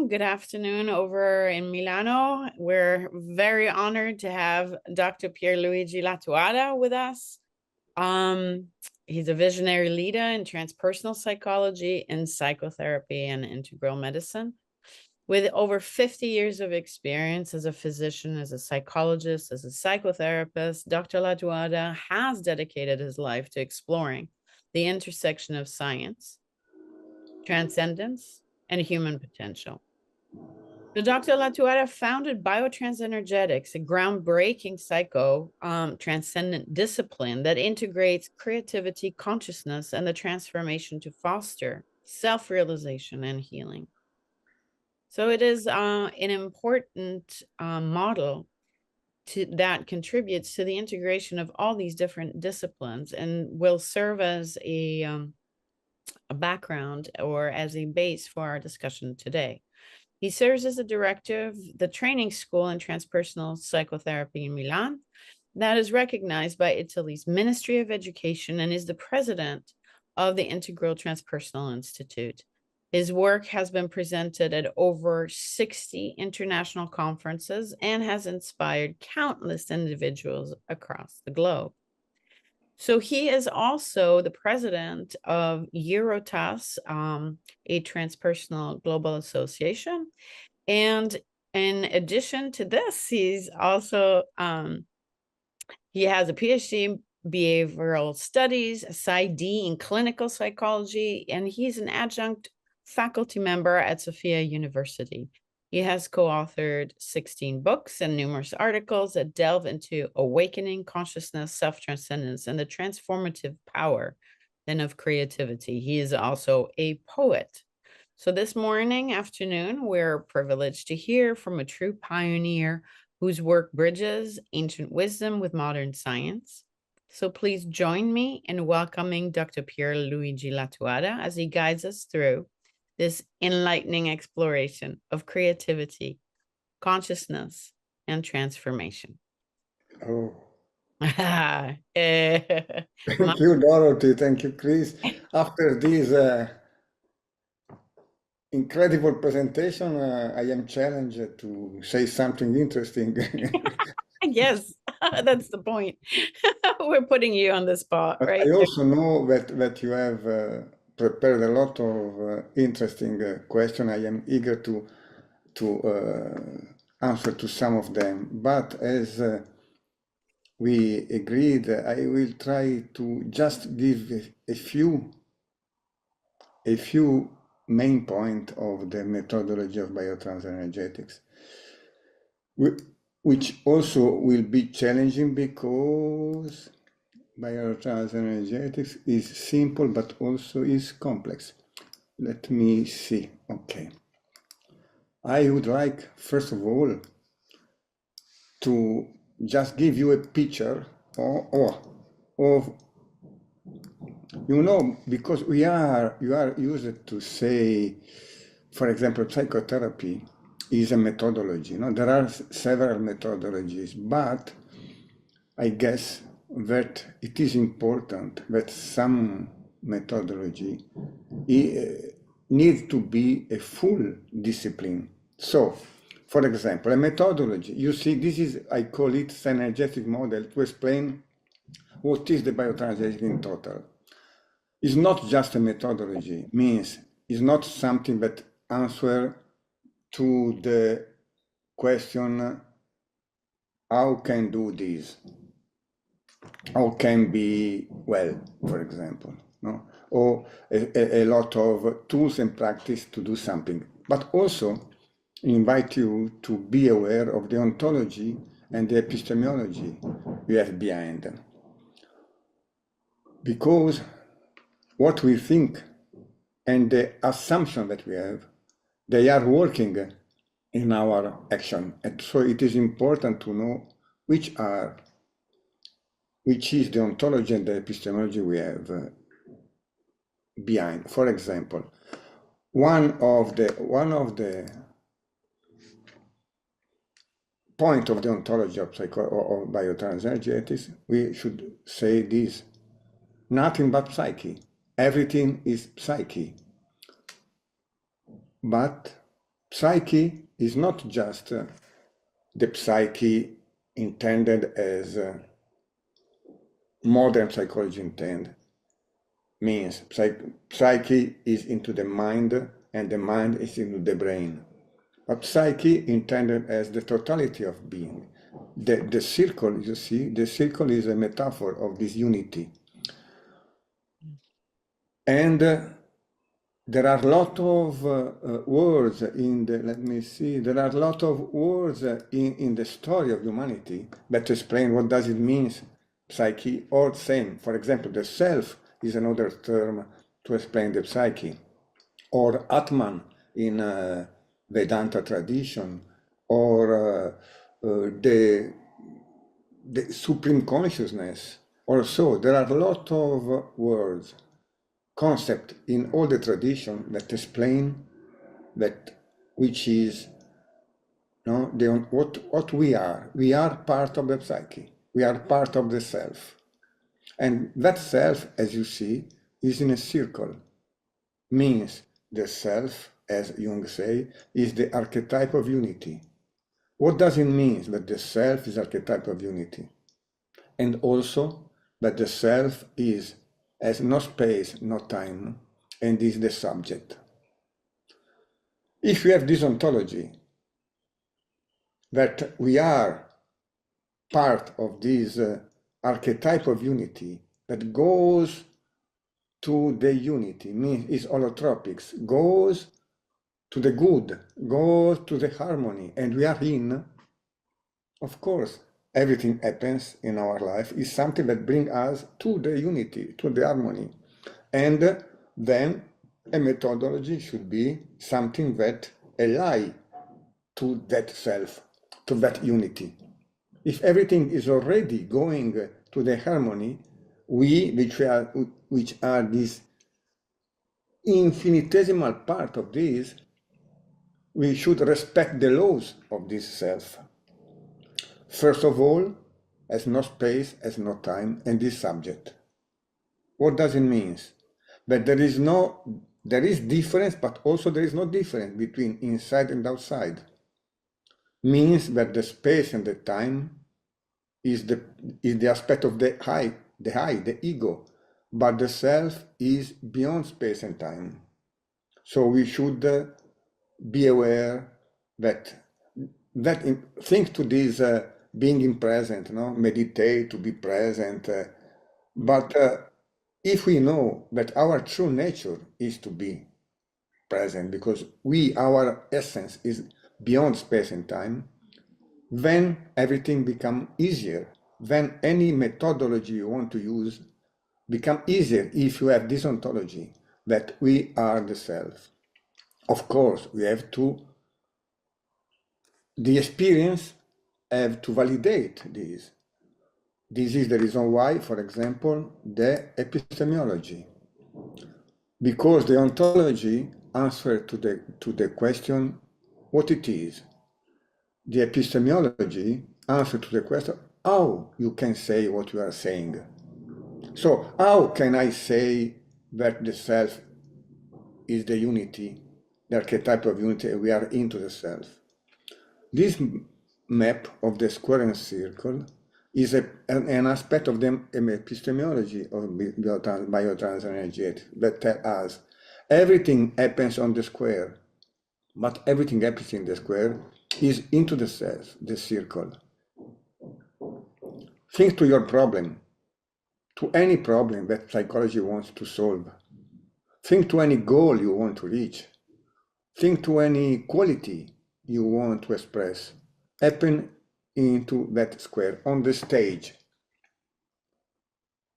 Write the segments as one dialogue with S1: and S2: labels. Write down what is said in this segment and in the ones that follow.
S1: morning, good afternoon over in Milano. We're very honored to have Dr. Pier Luigi Lattuada with us. He's a visionary leader in transpersonal psychology and psychotherapy and integral medicine. With over 50 years of experience as a physician, as a psychologist, as a psychotherapist, Dr. Lattuada has dedicated his life to exploring the intersection of science, transcendence, and human potential. So Dr. Lattuada founded Biotransenergetics, a groundbreaking transcendent discipline that integrates creativity, consciousness, and the transformation to foster self-realization and healing. So it is an important model that contributes to the integration of all these different disciplines and will serve as a background or as a base for our discussion today. He serves as the director of the training school in transpersonal psychotherapy in Milan that is recognized by Italy's Ministry of Education and is the president of the Integral Transpersonal Institute. His work has been presented at over 60 international conferences and has inspired countless individuals across the globe. So he is also the president of Eurotas, a transpersonal global association. And in addition to this, he's also, he has a PhD in behavioral studies, a PsyD in clinical psychology, and he's an adjunct faculty member at Sophia University. He has co-authored 16 books and numerous articles that delve into awakening consciousness, self-transcendence, and the transformative power then of creativity. He is also a poet. So this afternoon, we're privileged to hear from a true pioneer whose work bridges ancient wisdom with modern science. So please join me in welcoming Dr. Pier Luigi Lattuada as he guides us through this enlightening exploration of creativity, consciousness, and transformation.
S2: Oh.
S1: Thank
S2: you, Dorothy. Thank you, Chris. After this incredible presentation, I am challenged to say something interesting.
S1: Yes, that's the point. We're putting you on the spot,
S2: but
S1: right?
S2: I also know that you have prepared a lot of interesting questions. I am eager to answer to some of them. But as we agreed, I will try to just give a few main points of the methodology of biotransenergetics, which also will be challenging because biotransenergetics is simple but also is complex. Let me see. Okay. I would like, first of all, to just give you a picture of, because you are used to say, for example, psychotherapy is a methodology. There are several methodologies, but I guess that it is important that some methodology needs to be a full discipline. So, for example, a methodology, you see, this is, I call it synergetic model to explain what is the biotransgenic in total. It's not just a methodology, means it's not something that answer to the question, how can do this? How can be well, for example, no? Or a lot of tools and practice to do something, but also invite you to be aware of the ontology and the epistemology you have behind them. Because what we think and the assumption that we have, they are working in our action. And so it is important to know which is the ontology and the epistemology we have behind. For example, one of the point of the ontology of biotransenergetics, we should say this: nothing but psyche. Everything is psyche. But psyche is not just the psyche intended as modern psychology means psyche is into the mind and the mind is into the brain. But psyche intended as the totality of being. The circle, you see, the circle is a metaphor of this unity. And there are a lot of words in the, let me see, there are a lot of words in the story of humanity that explain what does it mean, psyche, or same. For example, the self is another term to explain the psyche, or Atman in Vedanta tradition, or the supreme consciousness. Also, there are a lot of words, concept in all the tradition that explain that which is what we are. We are part of the psyche. We are part of the self. And that self, as you see, is in a circle. Means the self, as Jung say, is the archetype of unity. What does it mean that the self is archetype of unity? And also that the self has no space, no time, and is the subject. If we have this ontology, that we are part of this archetype of unity that goes to the unity, means is holotropics, goes to the good, goes to the harmony, and we are in, of course, everything happens in our life is something that brings us to the unity, to the harmony. And then a methodology should be something that ally to that self, to that unity. If everything is already going to the harmony, we, which are this infinitesimal part of this, we should respect the laws of this self. First of all, has no space, has no time, and is subject. What does it mean? That there is difference, but also there is no difference between inside and outside. Means that the space and the time is the aspect of the the ego, but the self is beyond space and time. So we should be aware that think to this being in present, meditate to be present. But if we know that our true nature is to be present, because our essence is beyond space and time, then everything becomes easier. Then any methodology you want to use become easier if you have this ontology that we are the self. Of course, we have to, the experience have to validate this. This is the reason why, for example, the epistemology, because the ontology answers to the question what it is. The epistemology answers to the question how you can say what you are saying. So how can I say that the self is the unity, the archetype of unity, we are into the self? This map of the square and circle is an aspect of the epistemology of biotransenergetics that tell us everything happens on the square, but everything happens in the square is into the self, the circle. Think to your problem, to any problem that psychology wants to solve. Think to any goal you want to reach. Think to any quality you want to express. Happen into that square on the stage.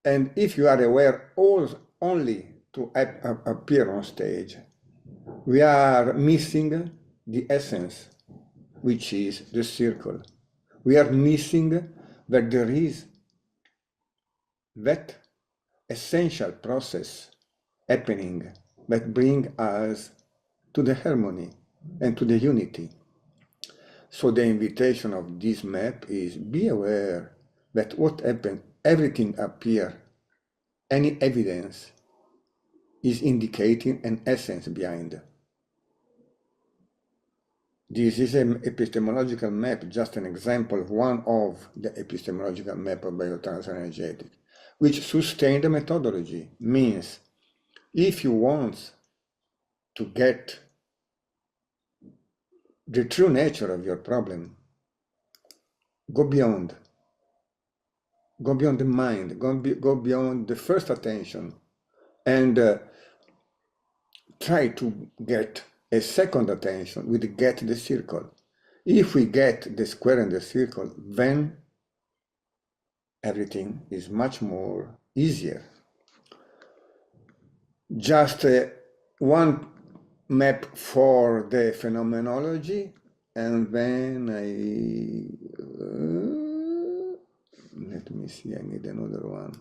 S2: And if you are aware only to appear on stage, we are missing the essence, which is the circle. We are missing that there is that essential process happening that brings us to the harmony and to the unity. So the invitation of this map is be aware that what happened, everything appears, any evidence is indicating an essence behind. This is an epistemological map, just an example of one of the epistemological map of biotransfer energetics, which sustain the methodology. Means, if you want to get the true nature of your problem, go beyond. Go beyond the mind, go beyond the first attention, and try to get a second attention with get the circle. If we get the square and the circle, then everything is much more easier. Just one map for the phenomenology, and then let me see, I need another one.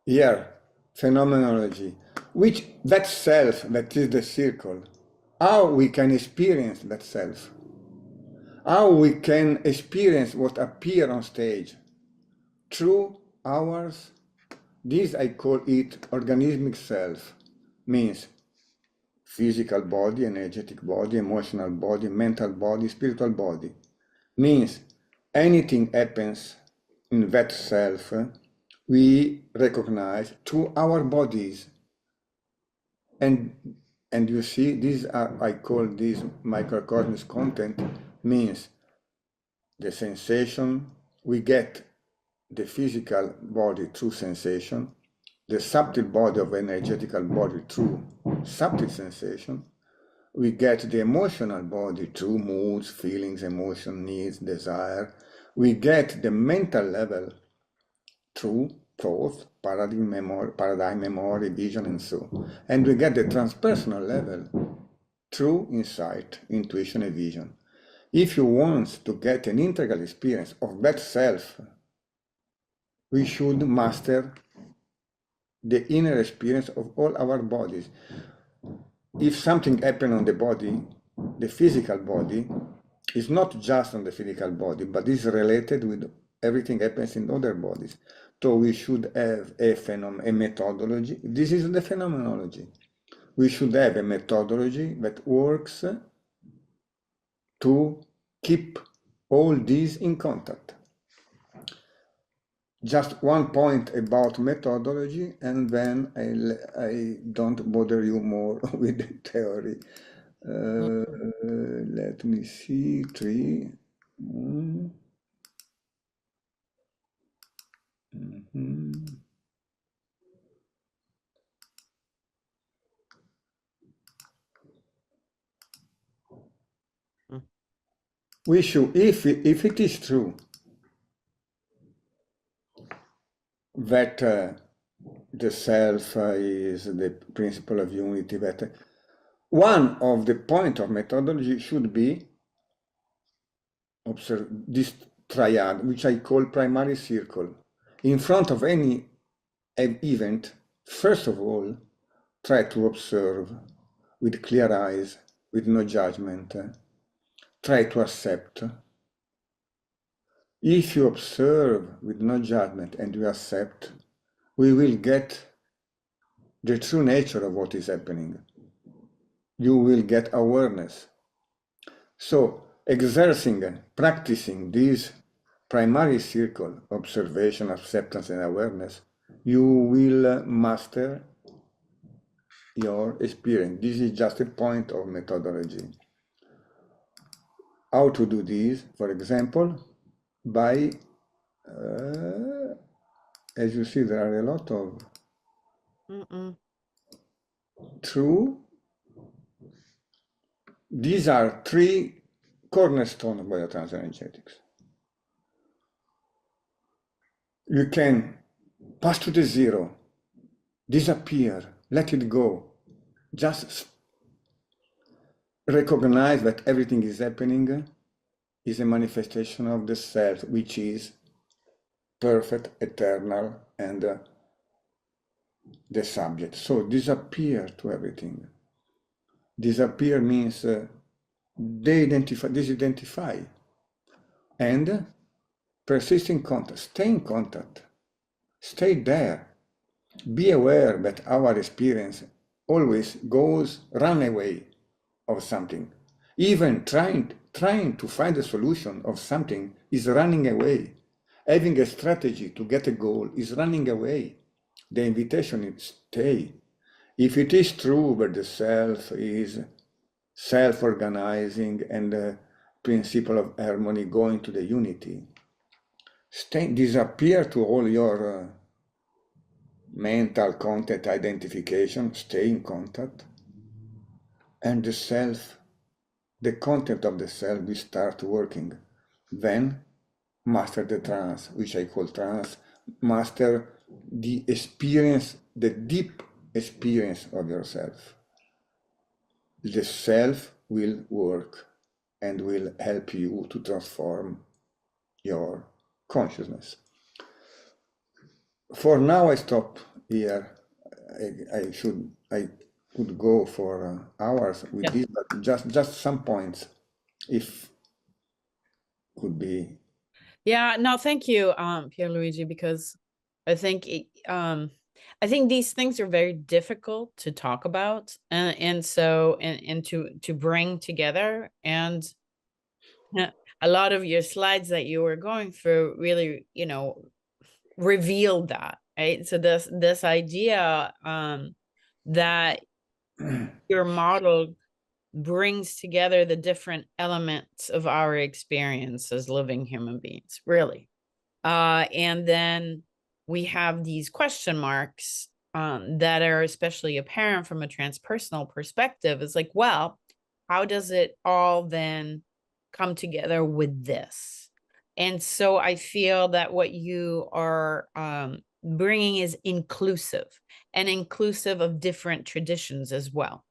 S2: Here, phenomenology, which that self, that is the circle, how we can experience that self, how we can experience what appear on stage through ours. This I call it organismic self, means physical body, energetic body, emotional body, mental body, spiritual body. Means anything happens in that self, we recognize through our bodies. And you see, these are, I call this microcosmic content, means the sensation, we get the physical body through sensation, the subtle body of energetical body through subtle sensation, we get the emotional body through moods, feelings, emotion, needs, desire, we get the mental level through thought, paradigm memory, vision, and so. And we get the transpersonal level through insight, intuition, and vision. If you want to get an integral experience of that self, we should master the inner experience of all our bodies. If something happens on the body, the physical body, is not just on the physical body, but is related with everything happens in other bodies. So we should have a methodology. This is the phenomenology. We should have a methodology that works to keep all these in contact. Just one point about methodology, and then I don't bother you more with the theory. Let me see, 3. We should, if it is true that the self is the principle of unity, that one of the point of methodology should be observe this triad, which I call primary circle. In front of any event, first of all, try to observe with clear eyes, with no judgment. Try to accept. If you observe with no judgment and you accept, we will get the true nature of what is happening. You will get awareness. So, practicing this primary circle, observation, acceptance, and awareness, you will master your experience. This is just a point of methodology. How to do this, for example, by, as you see, there are a lot of true. These are 3 cornerstones of biotransfer energetics. You can pass to the zero, disappear, let it go. Just recognize that everything is happening is a manifestation of the self, which is perfect, eternal, and the subject. So disappear to everything. Disappear means disidentify, and persist in contact, stay in contact, stay there. Be aware that our experience always run away of something. Even trying to find a solution of something is running away. Having a strategy to get a goal is running away. The invitation is stay. If it is true that the self is self-organizing and the principle of harmony going to the unity, disappear to all your mental content identification, stay in contact, and the content of the self will start working. Then master the trance, which I call trance, master the experience, the deep experience of yourself. The self will work and will help you to transform your consciousness. For now, I stop here. I could go for hours with this, but just some points, if could be.
S1: Yeah, no, thank you, Pier Luigi, because I think I think these things are very difficult to talk about and to bring together. And a lot of your slides that you were going through really, revealed that, right? So this idea that your model brings together the different elements of our experience as living human beings, really. And then we have these question marks that are especially apparent from a transpersonal perspective. It's like, well, how does it all then come together with this? And so I feel that what you are bringing is inclusive, and inclusive of different traditions as well.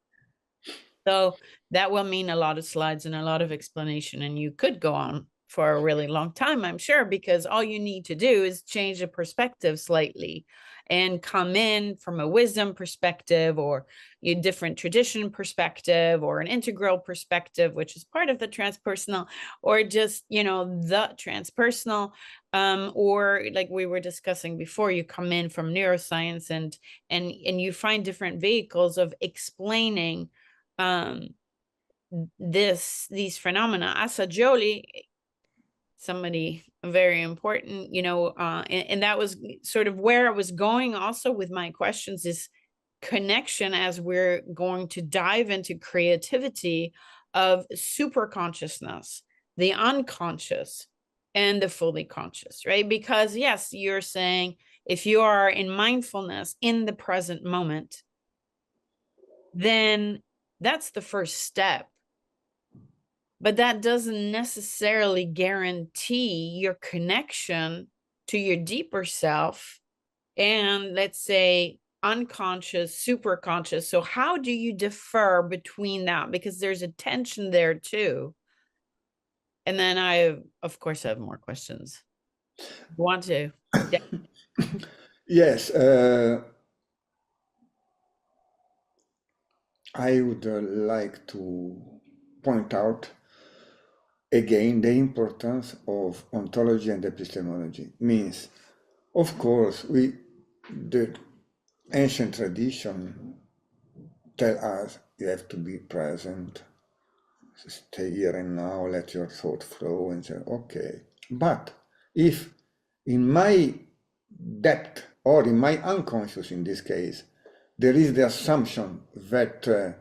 S1: So that will mean a lot of slides and a lot of explanation, and you could go on for a really long time, I'm sure, because all you need to do is change the perspective slightly and come in from a wisdom perspective, or a different tradition perspective, or an integral perspective, which is part of the transpersonal, or just, the transpersonal, or like we were discussing before, you come in from neuroscience and you find different vehicles of explaining these phenomena. Assagioli, somebody very important, and that was sort of where I was going also with my questions, is connection, as we're going to dive into creativity of super consciousness, the unconscious and the fully conscious, right? Because yes, you're saying if you are in mindfulness in the present moment, then that's the first step. But that doesn't necessarily guarantee your connection to your deeper self and, let's say, unconscious, super conscious. So how do you differ between that? Because there's a tension there too. And then of course, I have more questions. Want to? Yeah.
S2: Yes, I would like to point out again the importance of ontology and epistemology. Means, of course, the ancient tradition tell us you have to be present, stay here and now, let your thought flow, and say, okay. But if in my depth, or in my unconscious in this case, there is the assumption that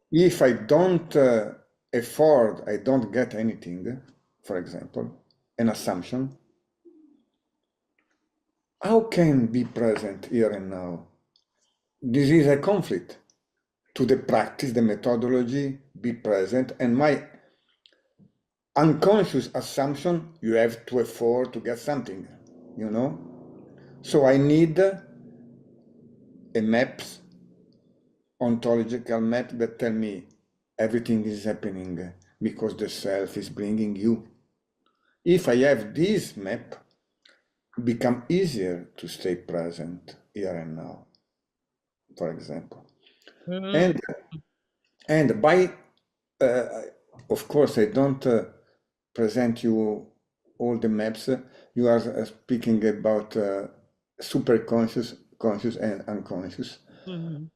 S2: if I don't afford, I don't get anything, for example, an assumption, how can be present here and now? This is a conflict to the practice, the methodology, be present, and my unconscious assumption, you have to afford to get something, So I need a maps, ontological map that tell me everything is happening because the self is bringing you. If I have this map, it becomes easier to stay present here and now, for example.
S1: Mm-hmm.
S2: And by, of course, I don't present you all the maps, you are speaking about superconscious, conscious, and unconscious.
S1: Mhm.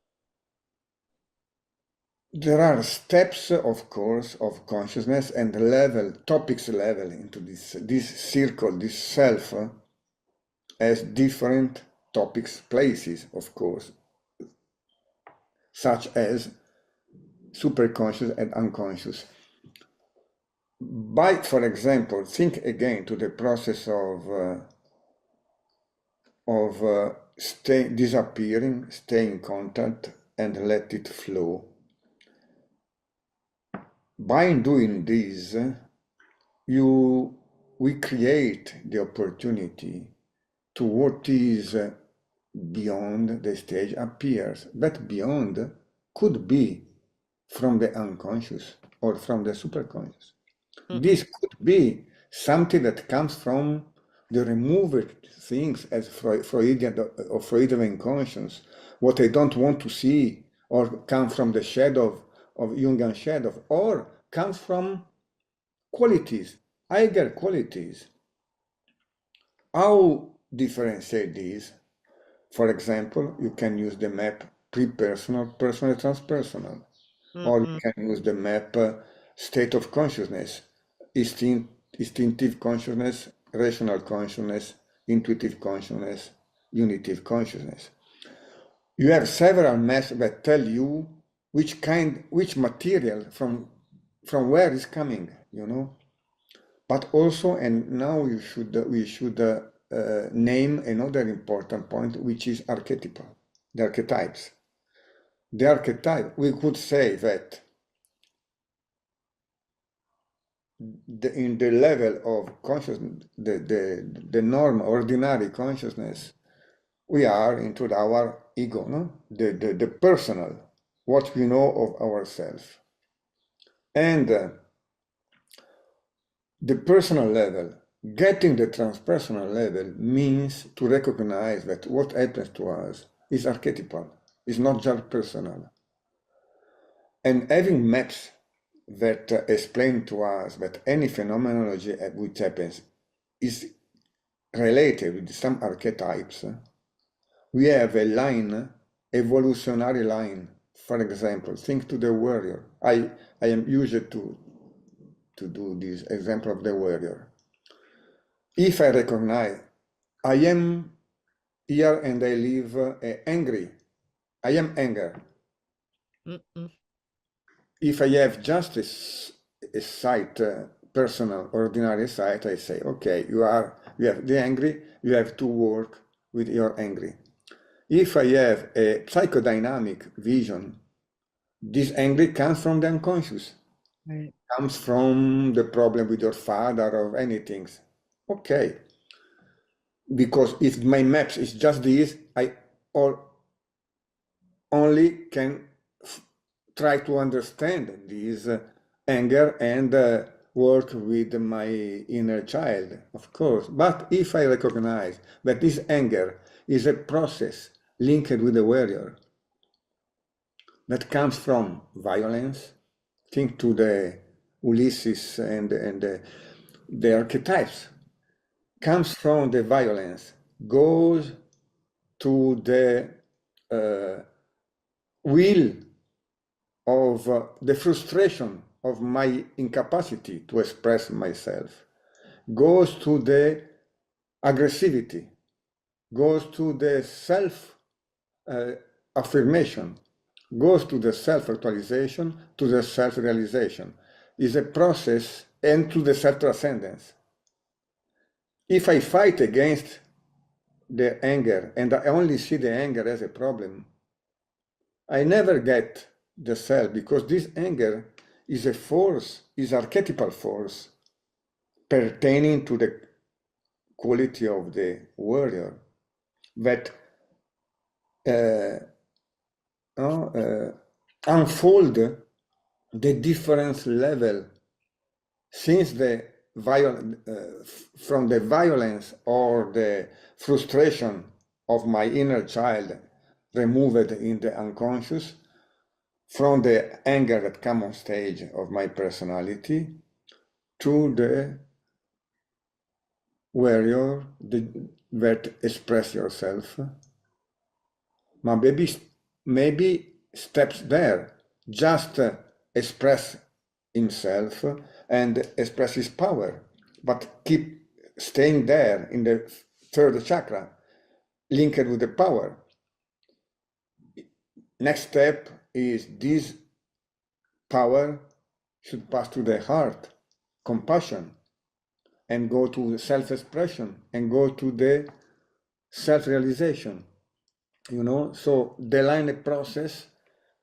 S2: There are steps, of course, of consciousness and level, topics level into this circle, this self, as different topics, places, of course, such as superconscious and unconscious. By, for example, think again to the process of disappearing, stay in contact, and let it flow. By doing this, we create the opportunity to what is beyond the stage appears. That beyond could be from the unconscious or from the superconscious. This could be something that comes from the removed things as Freudian or Freudian conscience, what I don't want to see, or come from the shadow of Jungian shadow, or comes from qualities, higher qualities. How differentiate these? For example, you can use the map pre-personal, personal, transpersonal, or you can use the map state of consciousness, instinctive consciousness, rational consciousness, intuitive consciousness, unitive consciousness. You have several maps that tell you which material from where is coming, But also, and now we should name another important point, which is archetypal, the archetypes. The archetype, we could say that in the level of consciousness, the norm, ordinary consciousness, we are into our ego, no? The personal, what we know of ourselves. And the personal level, getting the transpersonal level means to recognize that what happens to us is archetypal, is not just personal. And having maps that explain to us that any phenomenology which happens is related with some archetypes, we have a line, evolutionary line. For example, think to the warrior. I am used to do this example of the warrior. If I recognize I am here and I live angry, I am anger. If I have just a sight, personal, ordinary sight, I say, okay, you have the angry, you have to work with your angry. If I have a psychodynamic vision, this angry comes from the unconscious,
S1: Right.
S2: comes from the problem with your father or anything. Okay, because if my maps is just this, I only can try to understand this anger and work with my inner child, of course. But if I recognize that this anger is a process linked with the warrior that comes from violence, think to the Ulysses and the archetypes, comes from the violence, goes to the will of the frustration of my incapacity to express myself, goes to the aggressivity, goes to the self affirmation, goes to the self-actualization, to the self-realization. Is a process, and to the self-transcendence. If I fight against the anger and I only see the anger as a problem, I never get the self, because this anger is a force, is archetypal force pertaining to the quality of the warrior that unfold the difference level since the from the violence or the frustration of my inner child removed in the unconscious, from the anger that comes on stage of my personality, to the that express yourself, but maybe steps there, just express himself and express his power, but keep staying there in the third chakra, linked with the power. Next step is this power should pass to the heart, compassion, and go to self-expression and go to the self-realization. So the line process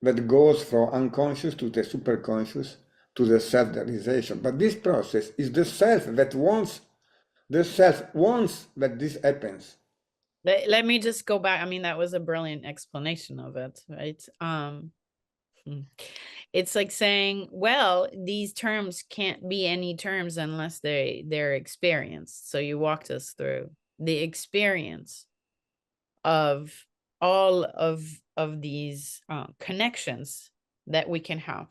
S2: that goes from unconscious to the superconscious to the self-realization. But this process is the self wants that this happens.
S1: Let me just go back. I mean, that was a brilliant explanation of it, right? It's like saying, well, these terms can't be any terms unless they're experienced. So you walked us through the experience of all of these connections that we can have.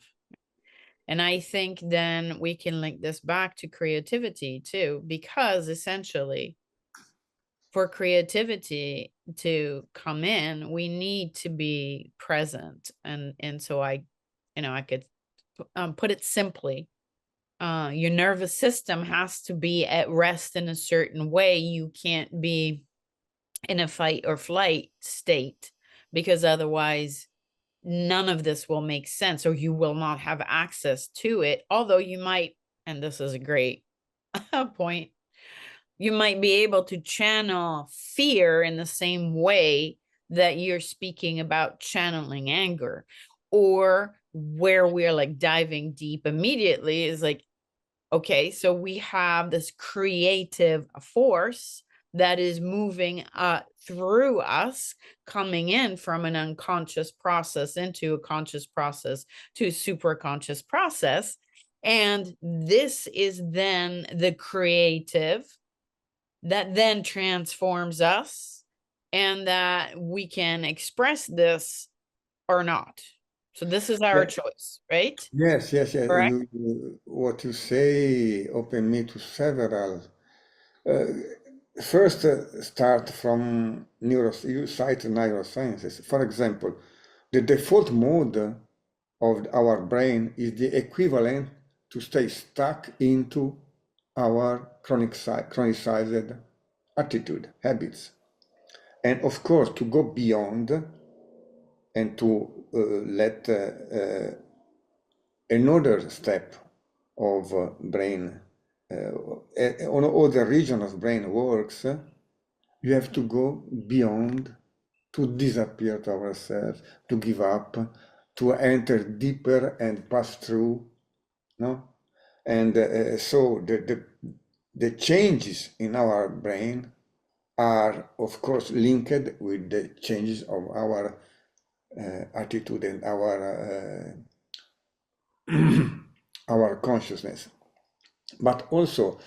S1: And I think then we can link this back to creativity too, because essentially for creativity to come in, we need to be present. And so I could put it simply. Your nervous system has to be at rest in a certain way. You can't be in a fight or flight state, because otherwise none of this will make sense, or you will not have access to it. Although you might, and this is a great point, you might be able to channel fear in the same way that you're speaking about channeling anger. Or where we're like diving deep immediately is like, okay, so we have this creative force that is moving through us, coming in from an unconscious process into a conscious process to a super conscious process. And this is then the creative that then transforms us, and that we can express this or not. So this is our choice, right?
S2: Yes, yes, yes.
S1: Correct?
S2: What you say open me to several. Uh, First, start from you cite neurosciences. For example, the default mode of our brain is the equivalent to stay stuck into our chronicized attitude, habits. And of course, to go beyond and to let another step of brain, on other region of brain works, you have to go beyond, to disappear to ourselves, to give up, to enter deeper and pass through, no? And so the changes in our brain are, of course, linked with the changes of our attitude and our consciousness. But also,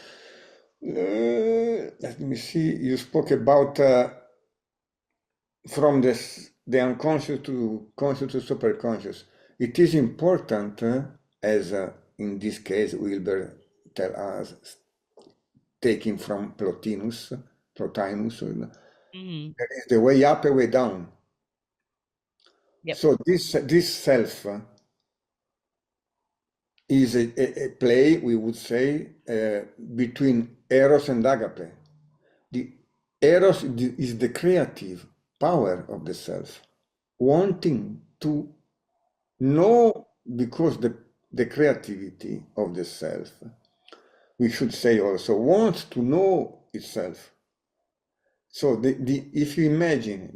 S2: let me see, you spoke about from the unconscious to conscious to superconscious. It is important, as in this case, Wilber tell us, taking from Plotinus, there is the way up and way down.
S1: Yep.
S2: So this self is a play, we would say, between Eros and Agape. The Eros is the creative power of the self, wanting to know, because the creativity of the self, we should say also, wants to know itself. So if you imagine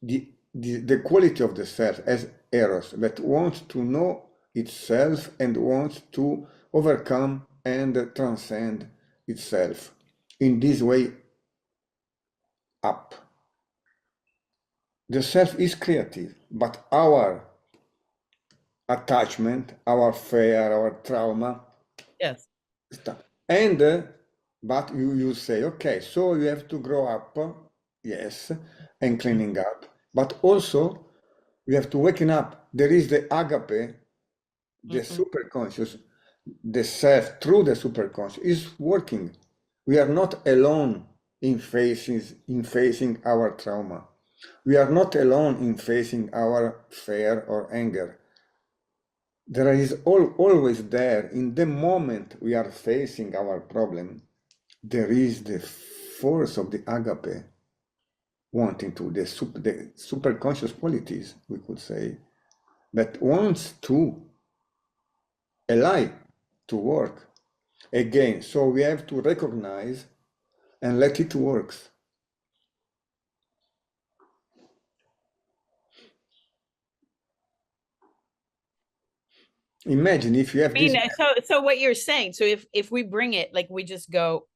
S2: the quality of the self as Eros, that wants to know itself and wants to overcome and transcend itself in this way up. The self is creative, but our attachment, our fear, our trauma,
S1: Yes.
S2: and but you say, okay, so you have to grow up, yes, and cleaning up, but also you have to waken up. There is the agape, the superconscious, the self through the superconscious is working. We are not alone in facing our trauma. We are not alone in facing our fear or anger. There is always there, in the moment we are facing our problem, there is the force of the agape wanting to, the superconscious qualities, we could say, that wants to allow to work again. So we have to recognize and let it work. Imagine if you have
S1: I mean,
S2: this.
S1: so what you're saying, so if we bring it, like we just go,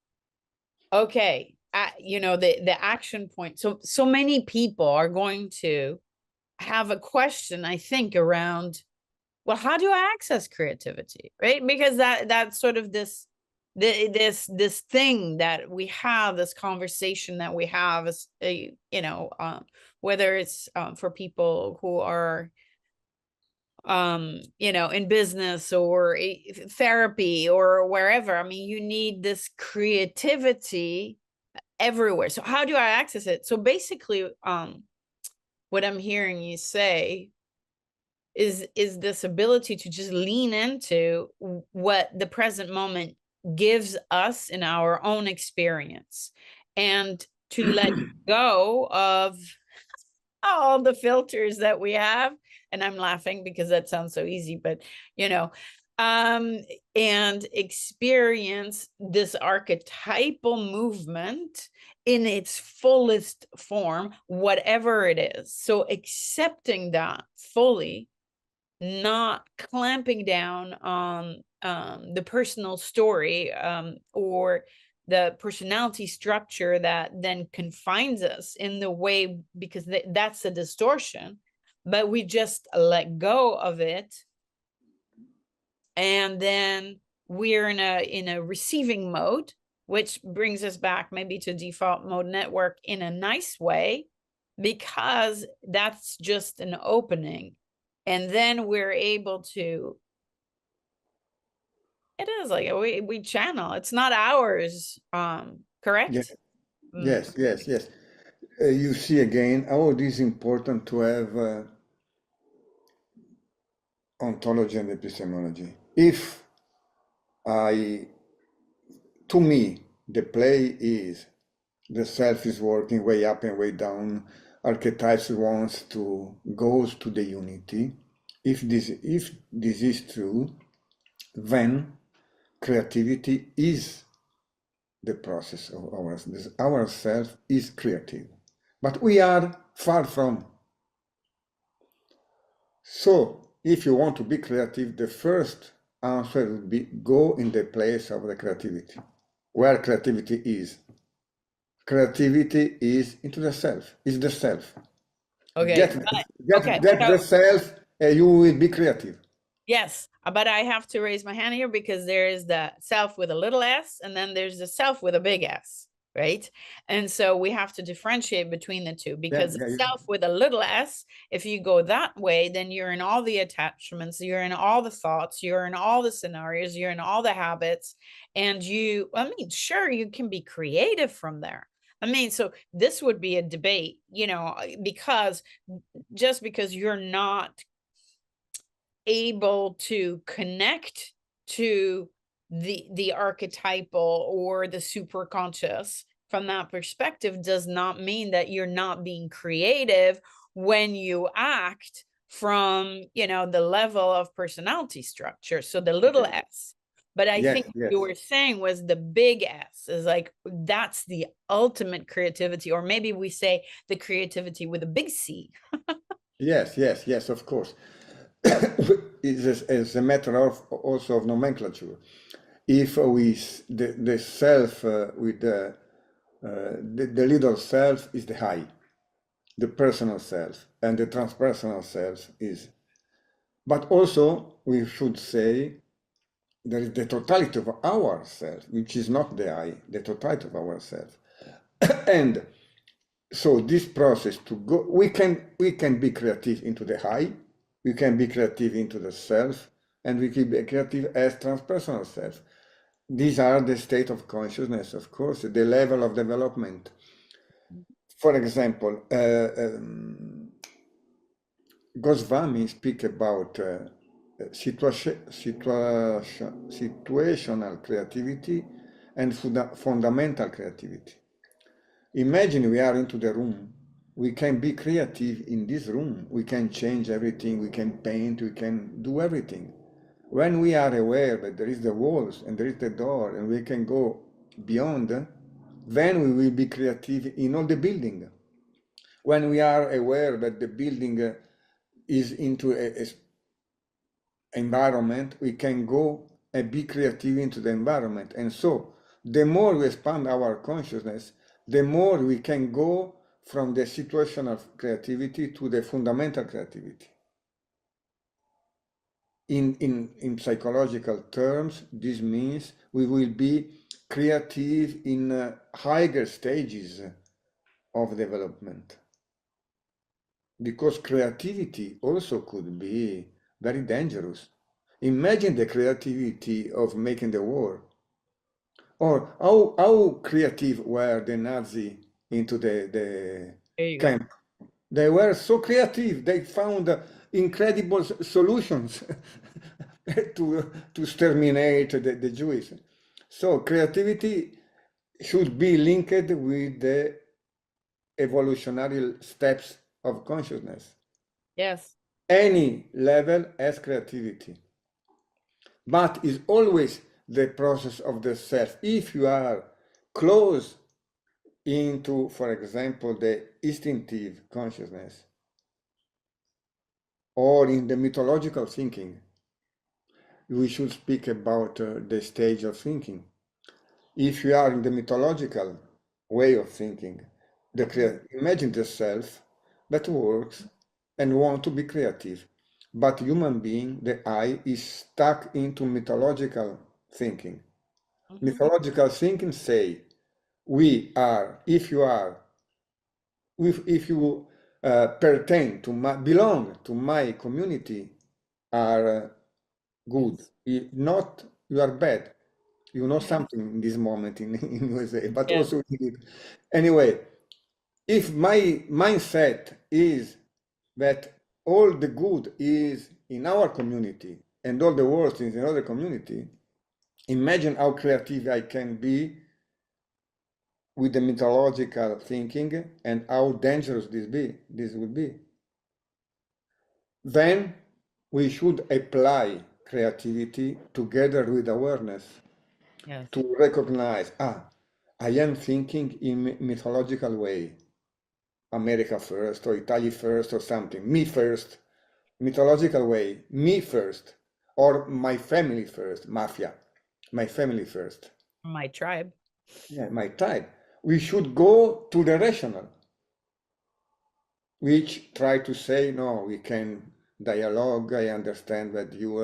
S1: okay, the action point. So many people are going to have a question, I think, around, well, how do I access creativity, right? Because that's sort of this thing that we have, this conversation that we have, is whether it's for people who are in business or therapy or wherever. I mean, you need this creativity everywhere. So how do I access it? So basically, what I'm hearing you say is this ability to just lean into what the present moment gives us in our own experience, and to let go of all the filters that we have. And I'm laughing because that sounds so easy, but and experience this archetypal movement in its fullest form, whatever it is. So accepting that fully, not clamping down on the personal story or the personality structure that then confines us in the way, because that's a distortion, but we just let go of it, and then we're in a receiving mode, which brings us back maybe to default mode network in a nice way, because that's just an opening. And then we're able to, it is like we channel, it's not ours,
S2: Yes,
S1: correct? Mm.
S2: yes, yes, yes. You see again how it is important to have ontology and epistemology. If I, to me, the play is the self is working way up and way down, archetypes wants to goes to the unity. If this is true, then creativity is the process of ours. Our self is creative, but we are far from. So, if you want to be creative, the first answer would be go in the place of the creativity, where creativity is. Creativity is into the self, is the self.
S1: Okay,
S2: Get,
S1: okay,
S2: get
S1: so
S2: the self, and you will be creative.
S1: yes, but I have to raise my hand here because there is the self with a little s, and then there's the self with a big S, right? And so we have to differentiate between the two,
S2: Yeah,
S1: because the
S2: yeah,
S1: self with a little s, if you go that way, then you're in all the attachments, you're in all the thoughts, you're in all the scenarios, you're in all the habits, and I mean, sure, you can be creative from there. I mean, so this would be a debate, because just because you're not able to connect to the archetypal or the super conscious from that perspective does not mean that you're not being creative when you act from the level of personality structure, so the little s. But I
S2: yes,
S1: think what you
S2: yes,
S1: were saying was the big S is like, that's the ultimate creativity, or maybe we say the creativity with a big C.
S2: yes, yes, yes, of course. It's a matter of also of nomenclature. If the self with the little self is the high, the personal self, and the transpersonal self is. But also we should say there is the totality of ourself, which is not the I, the totality of ourself. And so this process to go, we can be creative into the I, we can be creative into the self, and we can be creative as transpersonal self. these are the state of consciousness, of course, the level of development. For example, Goswami speak about situational creativity and fundamental creativity. Imagine we are into the room. We can be creative in this room. We can change everything. We can paint. We can do everything. When we are aware that there is the walls and there is the door and we can go beyond, then we will be creative in all the building. When we are aware that the building is into a environment, we can go and be creative into the environment. And so the more we expand our consciousness, the more we can go from the situational creativity to the fundamental creativity. In psychological terms, this means we will be creative in higher stages of development. Because creativity also could be very dangerous. Imagine the creativity of making the war. Or how creative were the Nazi into the
S1: There you go.
S2: camp. They were so creative. They found incredible solutions to exterminate the Jews. So creativity should be linked with the evolutionary steps of consciousness.
S1: Yes.
S2: Any level has creativity, but is always the process of the self. If you are close into, for example, the instinctive consciousness, or in the mythological thinking, we should speak about the stage of thinking. If you are in the mythological way of thinking, imagine the self that works and want to be creative. But human being, the I, is stuck into mythological thinking. Mythological thinking say, we are, if you are, if you pertain to my, belong to my community, are good.
S1: Yes.
S2: If not, you are bad. You know
S1: Yeah.
S2: something in this moment in USA, but
S1: Yes.
S2: also anyway, if my mindset is that all the good is in our community and all the worst is in other community, imagine how creative I can be with the mythological thinking and how dangerous this would be. Then we should apply creativity together with awareness
S1: Yes.
S2: to recognize, I am thinking in mythological way, America first or Italy first or something, me first, mythological way, me first, or my family first, mafia, my family first,
S1: My tribe.
S2: yeah, my tribe. We should go to the rational, which try to say, no, we can dialogue, I understand that you,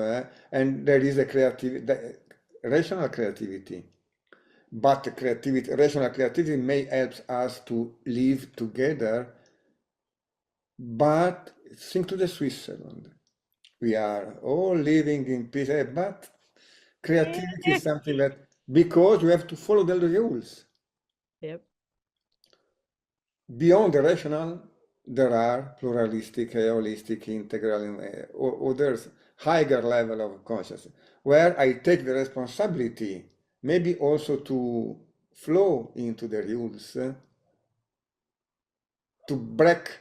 S2: and there is a rational creativity. But creativity, rational creativity may help us to live together, but think to the Switzerland. We are all living in peace, but creativity is something that, because you have to follow the rules.
S1: Yep.
S2: Beyond the rational, there are pluralistic, holistic, integral, or others higher level of consciousness, where I take the responsibility, maybe also to flow into the rules, to break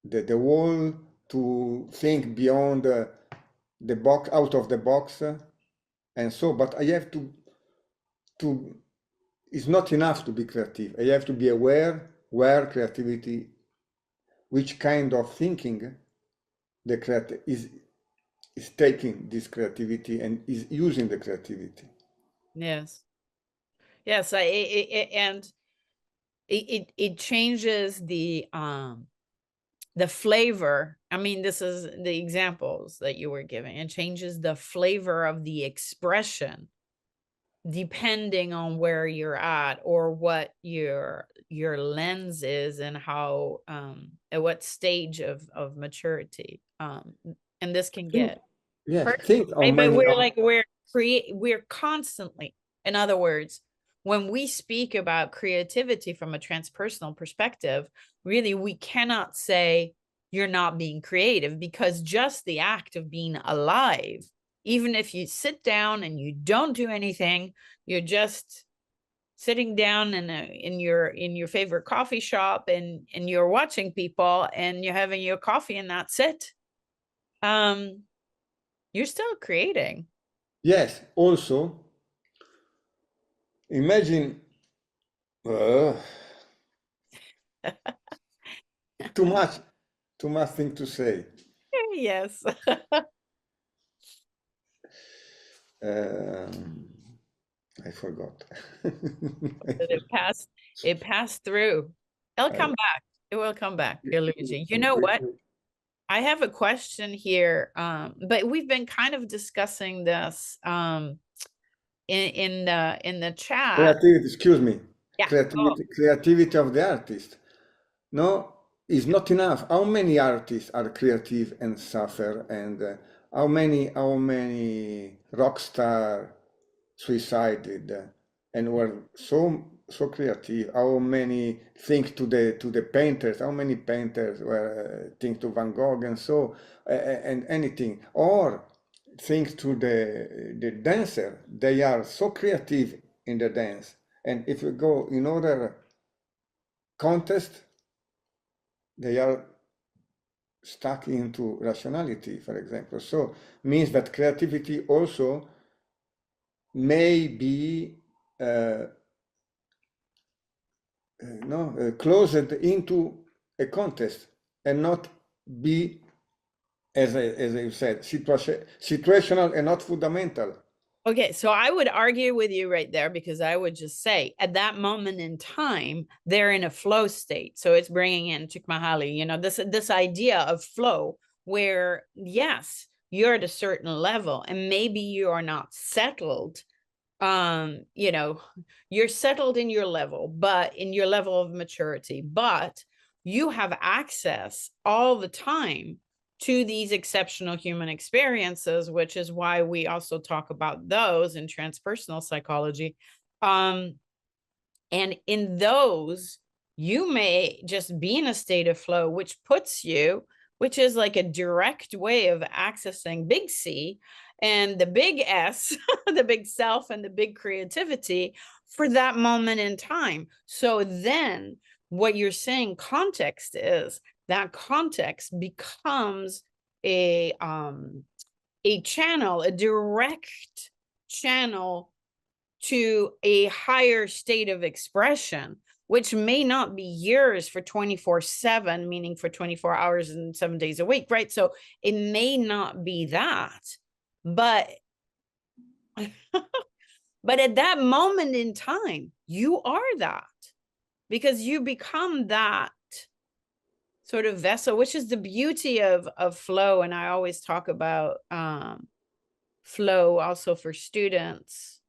S2: the wall, to think beyond the box, out of the box, and so. But I have to. It's not enough to be creative. I have to be aware where creativity, which kind of thinking the creative is taking this creativity and is using the creativity.
S1: Yes. Yes. And it changes the flavor. I mean, this is the examples that you were giving. It changes the flavor of the expression depending on where you're at or what your lens is and how at what stage of maturity and this can
S2: Think,
S1: get
S2: yes,
S1: personal,
S2: think how
S1: right? But
S2: many.
S1: we're like we're we're constantly, in other words, when we speak about creativity from a transpersonal perspective, really, we cannot say you're not being creative, because just the act of being alive, even if you sit down and you don't do anything, you're just sitting down in your favorite coffee shop, and you're watching people and you're having your coffee, and that's it. You're still creating.
S2: Yes, also, imagine uh, too much, too much thing to say.
S1: Yes.
S2: Um, I forgot.
S1: It passed through. It'll come
S2: I-
S1: back. It will come back, Pier Luigi. You know what? I have a question here, but we've been kind of discussing this in the chat.
S2: Creativity, excuse me,
S1: Yeah. Oh,
S2: creativity of the artist. No, is not enough. How many artists are creative and suffer, and how many rock star suicided and were so creative? How many think to the painters? How many painters were think to Van Gogh and so and anything, or think to the dancer? They are so creative in the dance, and if you go in other contest, they are stuck into rationality, for example. So means that creativity also may be no, closed into a contest and not be, as I said, situational and not fundamental.
S1: okay. So I would argue with you right there, because I would just say at that moment in time, they're in a flow state. So it's bringing in Chikmahali, this idea of flow, where yes, you're at a certain level and maybe you are not settled, you know you're settled in your level, but in your level of maturity, but you have access all the time to these exceptional human experiences, which is why we also talk about those in transpersonal psychology. And in those, you may just be in a state of flow, which is like a direct way of accessing big C and the big S, the big self and the big creativity for that moment in time. So then what you're saying context is, that context becomes a channel, a direct channel to a higher state of expression, which may not be yours for 24/7, meaning for 24 hours and 7 days a week, right? So it may not be that, but but at that moment in time, you are that, because you become that sort of vessel, which is the beauty of flow. And I always talk about flow also for students,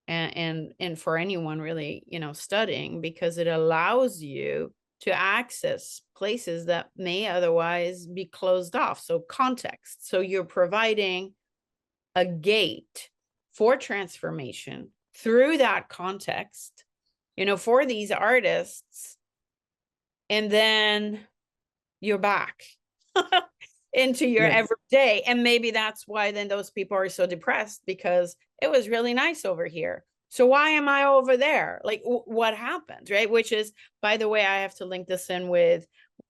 S1: and for anyone really, studying, because it allows you to access places that may otherwise be closed off. So context. So you're providing a gate for transformation through that context, for these artists, and then you're back into your
S2: Yes,
S1: everyday. And maybe that's why then those people are so depressed, because it was really nice over here. So why am I over there? Like, what happened, right? Which is, by the way, I have to link this in with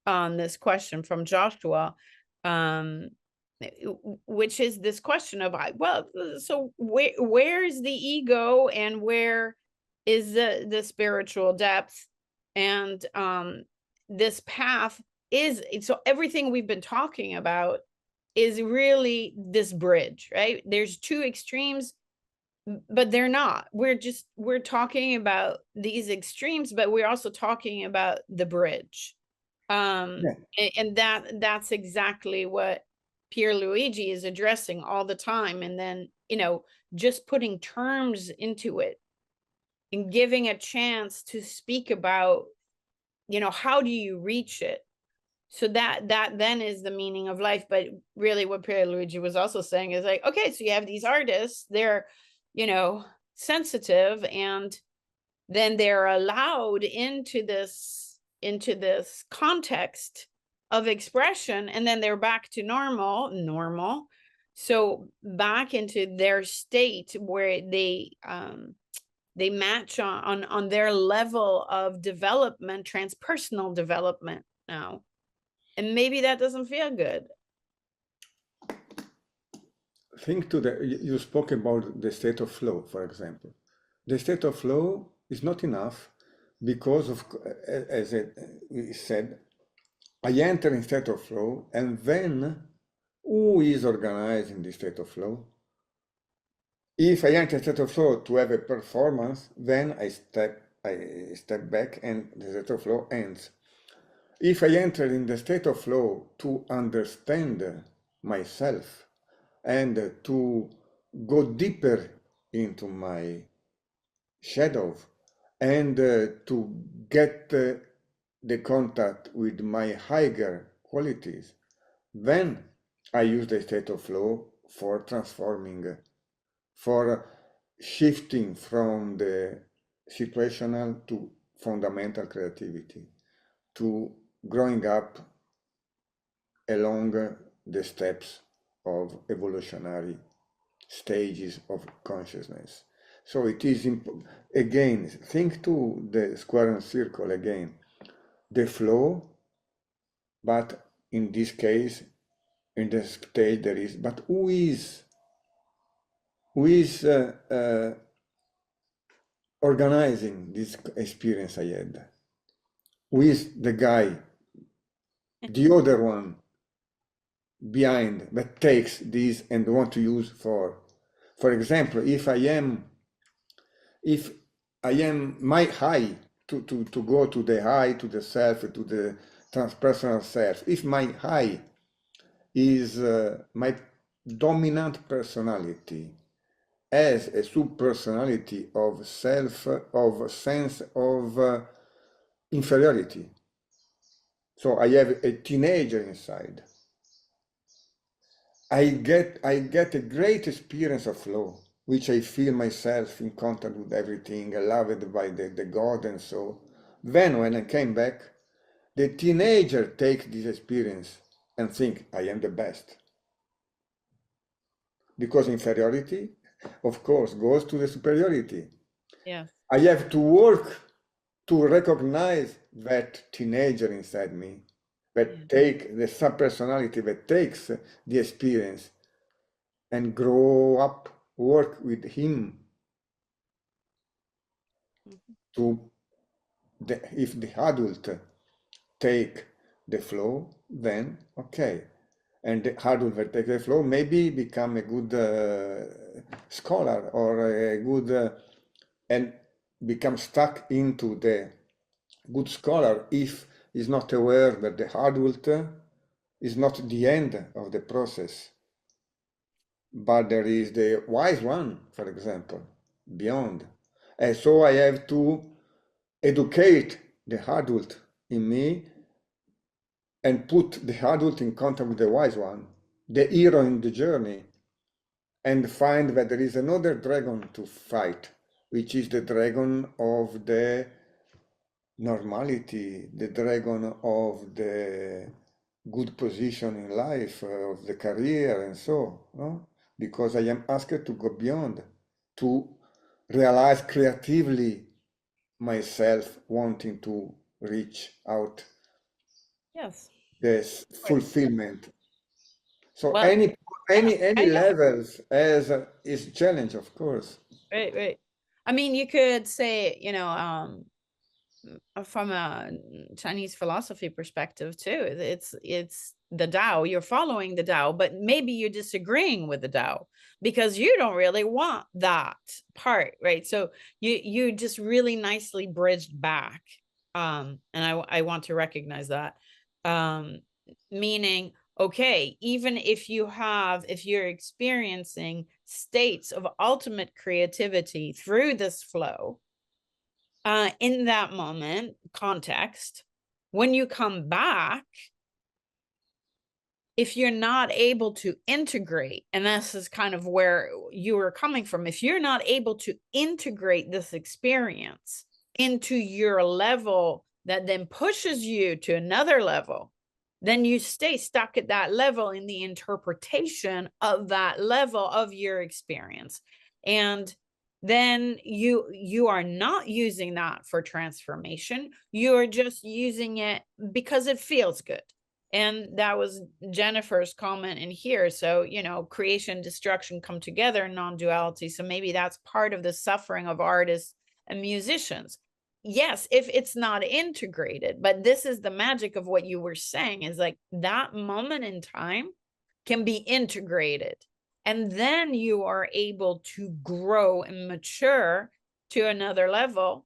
S1: this question from Joshua, um, which is this question of, well, so where's the ego, and where is the spiritual depth, and this path is. So everything we've been talking about is really this bridge, right? There's two extremes, but they're not. We're talking about these extremes, but we're also talking about the bridge.
S2: yes,
S1: And that's exactly what Pier Luigi is addressing all the time. And then, just putting terms into it and giving a chance to speak about, how do you reach it? So that then is the meaning of life. But really what Pier Luigi was also saying is like, okay, so you have these artists, they're, sensitive, and then they're allowed into this context of expression, and then they're back to normal. So back into their state where they match on their level of development, transpersonal development now. And maybe that doesn't feel good.
S2: Think to you spoke about the state of flow, for example. The state of flow is not enough because of, as we said, I enter in state of flow, and then who is organizing the state of flow? If I enter state of flow to have a performance, then I step back and the state of flow ends. If I enter in the state of flow to understand myself and to go deeper into my shadow and to get the contact with my higher qualities, then I use the state of flow for transforming, for shifting from the situational to fundamental creativity, to growing up along the steps of evolutionary stages of consciousness. So it is, again, think to the square and circle again, the flow, but in this case, in the stage there is, but who is organizing this experience I had? Who is the guy, the other one behind that takes this and want to use for example, if I am my high to go to the high, to the self, to the transpersonal self, if my high is my dominant personality as a subpersonality of self, of sense of inferiority. So I have a teenager inside. I get a great experience of flow, which I feel myself in contact with everything, loved by the God and so. Then when I came back, the teenager takes this experience and think I am the best. Because inferiority, of course, goes to the superiority.
S1: Yeah.
S2: I have to work to recognize that teenager inside me, that take the subpersonality that takes the experience and grow up, work with him to if the adult take the flow, then okay. And the adult that take the flow maybe become a good scholar or a good and become stuck into the good scholar if is not aware that the adult is not the end of the process, but there is the wise one, for example, beyond. And so I have to educate the adult in me and put the adult in contact with the wise one, the hero in the journey, and find that there is another dragon to fight, which is the dragon of the normality, the dragon of the good position in life, of the career and so, no? Because I am asked to go beyond, to realize creatively myself wanting to reach out
S1: Yes.
S2: this fulfillment. So
S1: Well,
S2: any
S1: I know.
S2: levels as is challenge, of course.
S1: Right. I mean, you could say, from a Chinese philosophy perspective too, it's the Tao. You're following the Tao, but maybe you're disagreeing with the Tao because you don't really want that part, right? So you just really nicely bridged back, and I want to recognize that, meaning, okay, even if you're experiencing states of ultimate creativity through this flow, in that moment context, when you come back, if you're not able to integrate, and this is kind of where you were coming from, if you're not able to integrate this experience into your level that then pushes you to another level, then you stay stuck at that level in the interpretation of that level of your experience. And then you are not using that for transformation. You're just using it because it feels good. And that was Jennifer's comment in here. So, you know, creation, destruction come together, non-duality. So maybe that's part of the suffering of artists and musicians. Yes, if it's not integrated, but this is the magic of what you were saying, is like that moment in time can be integrated. And then you are able to grow and mature to another level.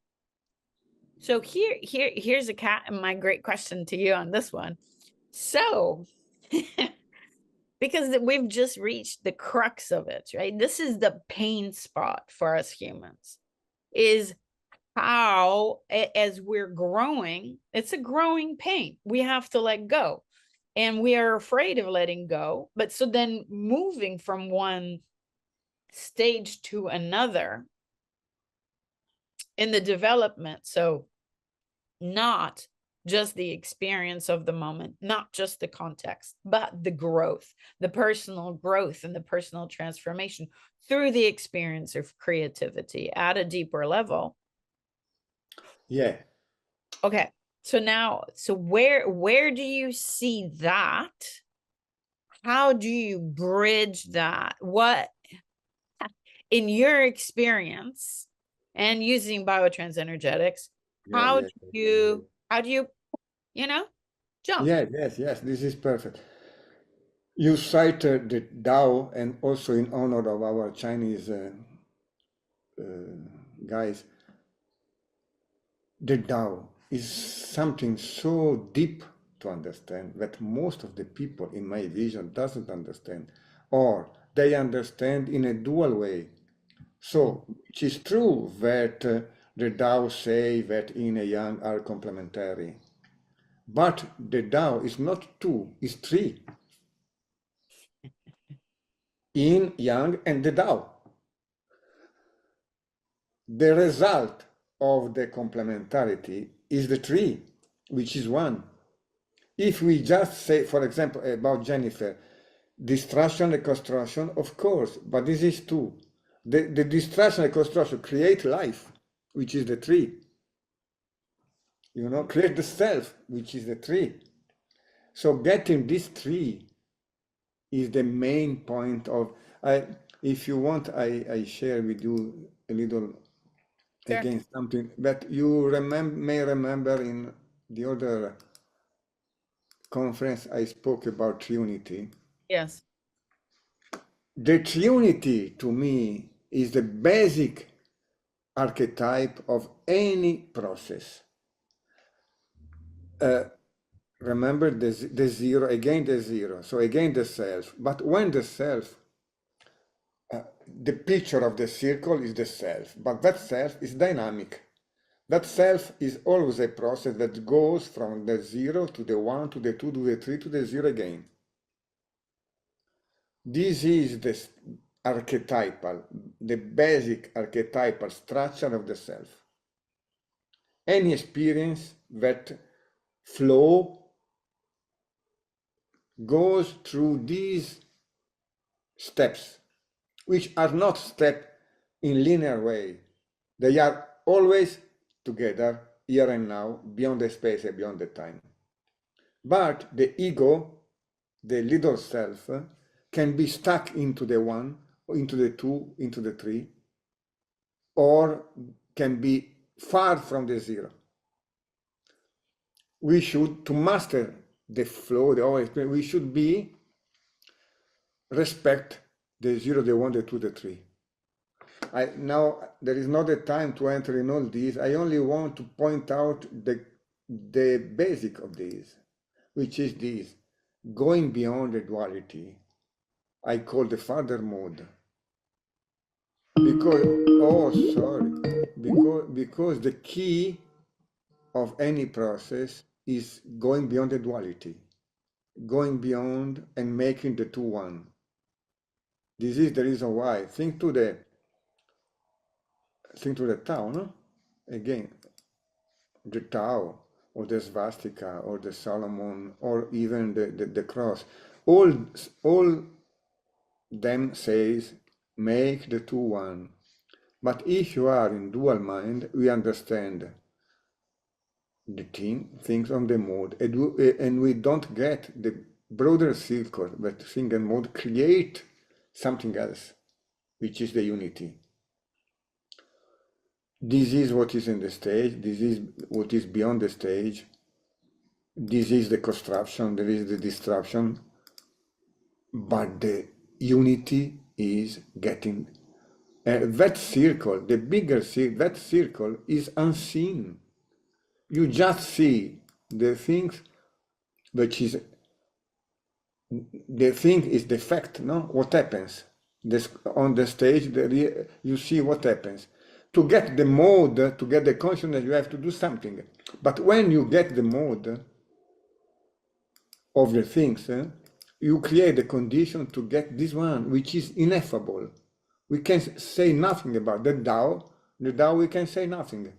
S1: So here's my great question to you on this one. So, because we've just reached the crux of it, right? This is the pain spot for us humans, is how, as we're growing, it's a growing pain. We have to let go. And we are afraid of letting go. But so then moving from one stage to another in the development. So not just the experience of the moment, not just the context, but the growth, the personal growth and the personal transformation through the experience of creativity at a deeper level.
S2: Yeah.
S1: Okay. So now, so where do you see that? How do you bridge that? What, in your experience and using biotrans energetics,
S2: Yeah, yeah,
S1: how do you, you know, jump?
S2: yeah, yes, this is perfect. You cited the Tao, and also in honor of our Chinese uh, guys, the Tao is something so deep to understand that most of the people, in my vision, doesn't understand, or they understand in a dual way. So it is true that the Tao say that yin and yang are complementary, but the Tao is not two, it's three: yin, yang, and the Tao. The result of the complementarity is the three, which is one. If we just say, for example, about Jennifer, distraction and construction, of course, but this is two. The distraction and construction create life, which is the three. You know, create the self, which is the three. So getting this three is the main point of, if you want, I share with you a little,
S1: Sure.
S2: again, something that you may remember in the other conference I spoke about Trinity.
S1: Yes.
S2: The Trinity, to me, is the basic archetype of any process. Remember the zero, again the zero, so again the self. But when the self, the picture of the circle is the self, but that self is dynamic. That self is always a process that goes from the zero to the one, to the two, to the three, to the zero again. This is the archetypal, the basic archetypal structure of the self. Any experience that flow goes through these steps, which are not steps in linear way. They are always together, here and now, beyond the space and beyond the time. But the ego, the little self, can be stuck into the one, into the two, into the three, or can be far from the zero. We should, to master the flow, the whole experience, we should be respect the zero, the one, the two, the three. Now there is not a time to enter in all these. I only want to point out the basic of these, which is this: going beyond the duality. I call the father mode. Because, oh, sorry, because the key of any process is going beyond the duality. going beyond and making the two one. This is the reason why. Think to the Tao, no? Again, the Tao or the swastika or the Solomon or even the cross. All them says make the two one. But if you are in dual mind, we understand the things on the mode, and we don't get the broader circle that thing and mode create something else, which is the unity. This is what is in the stage, this is what is beyond the stage, this is the construction, there is the disruption, but the unity is getting that circle, the bigger circle, that circle is unseen. You just see the things which is the thing is the fact, no? What happens? This, on the stage, you see what happens. To get the mode, to get the consciousness, you have to do something. But when you get the mode of the things, you create the condition to get this one, which is ineffable. We can say nothing about the Tao. The Tao we can say nothing,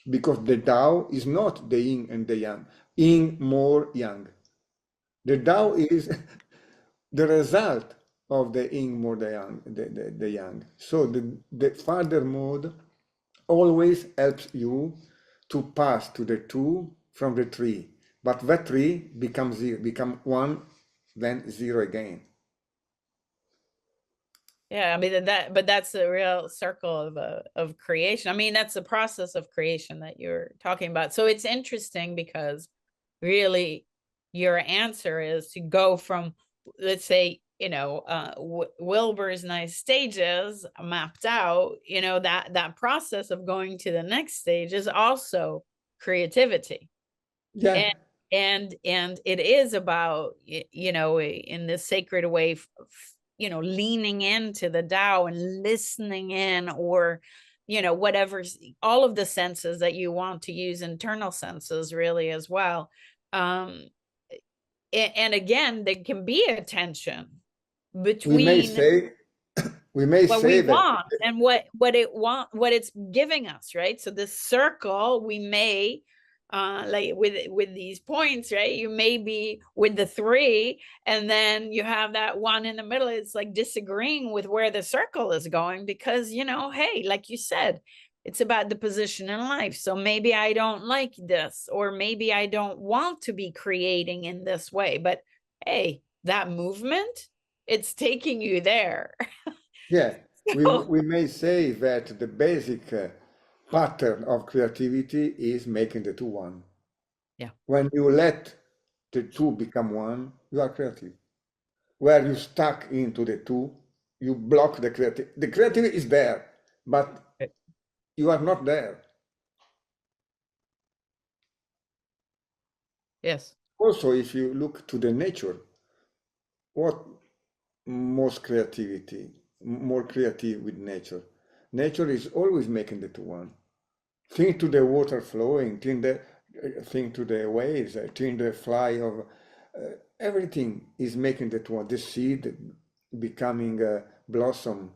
S2: because the Tao is not the yin and the yang. Yin more yang. The Tao is the result of the yin more the yang. The yang. So the further mode always helps you to pass to the two from the three. But that three becomes zero, become one, then zero again.
S1: Yeah, I mean but that's the real circle of creation. I mean, that's the process of creation that you're talking about. So it's interesting because really your answer is to go from, let's say, Wilbur's nice stages mapped out, that process of going to the next stage is also creativity.
S2: Yeah.
S1: And it is about, in this sacred way, leaning into the Tao and listening in, or whatever, all of the senses that you want to use, internal senses really as well. And again, there can be a tension
S2: We may
S1: between
S2: say we may
S1: what we
S2: say that
S1: want and what it's giving us, right? So this circle, we may like with these points, right, you may be with the three, and then you have that one in the middle. It's like disagreeing with where the circle is going, because hey, like you said, it's about the position in life. So maybe I don't like this, or maybe I don't want to be creating in this way, but hey, that movement, it's taking you there.
S2: yeah,
S1: So,
S2: we may say that the basic pattern of creativity is making the two one.
S1: yeah.
S2: When you let the two become one, you are creative. Where you stuck into the two, you block the creative. The creativity is there, but you are not there.
S1: Yes.
S2: Also, if you look to the nature, what most creativity, more creative with nature? Nature is always making the two one. Think to the water flowing, think to the waves, think the fly of everything is making the two one. The seed becoming a blossom,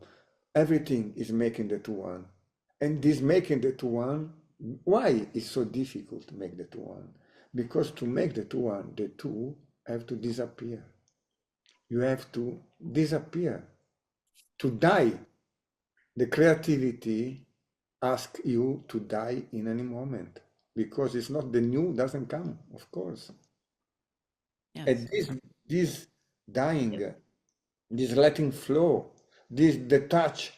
S2: everything is making the two one. And this making the two one, why is so difficult to make the two one? Because to make the two one, the two have to disappear. You have to disappear, to die. The creativity asks you to die in any moment, because it's not, the new doesn't come, of course.
S1: Yes.
S2: And this dying, this letting flow, this detach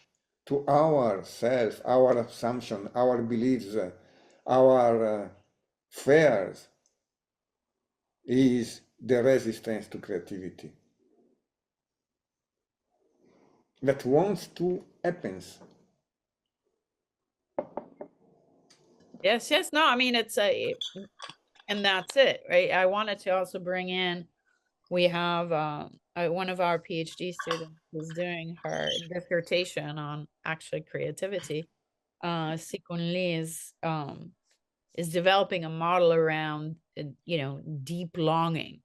S2: to our self, our assumption, our beliefs, our fears, is the resistance to creativity that wants to happen.
S1: Yes. No, I mean, and that's it, right? I wanted to also bring in, we have one of our PhD students is doing her dissertation on actually creativity. Sikun Lee is developing a model around, deep longing.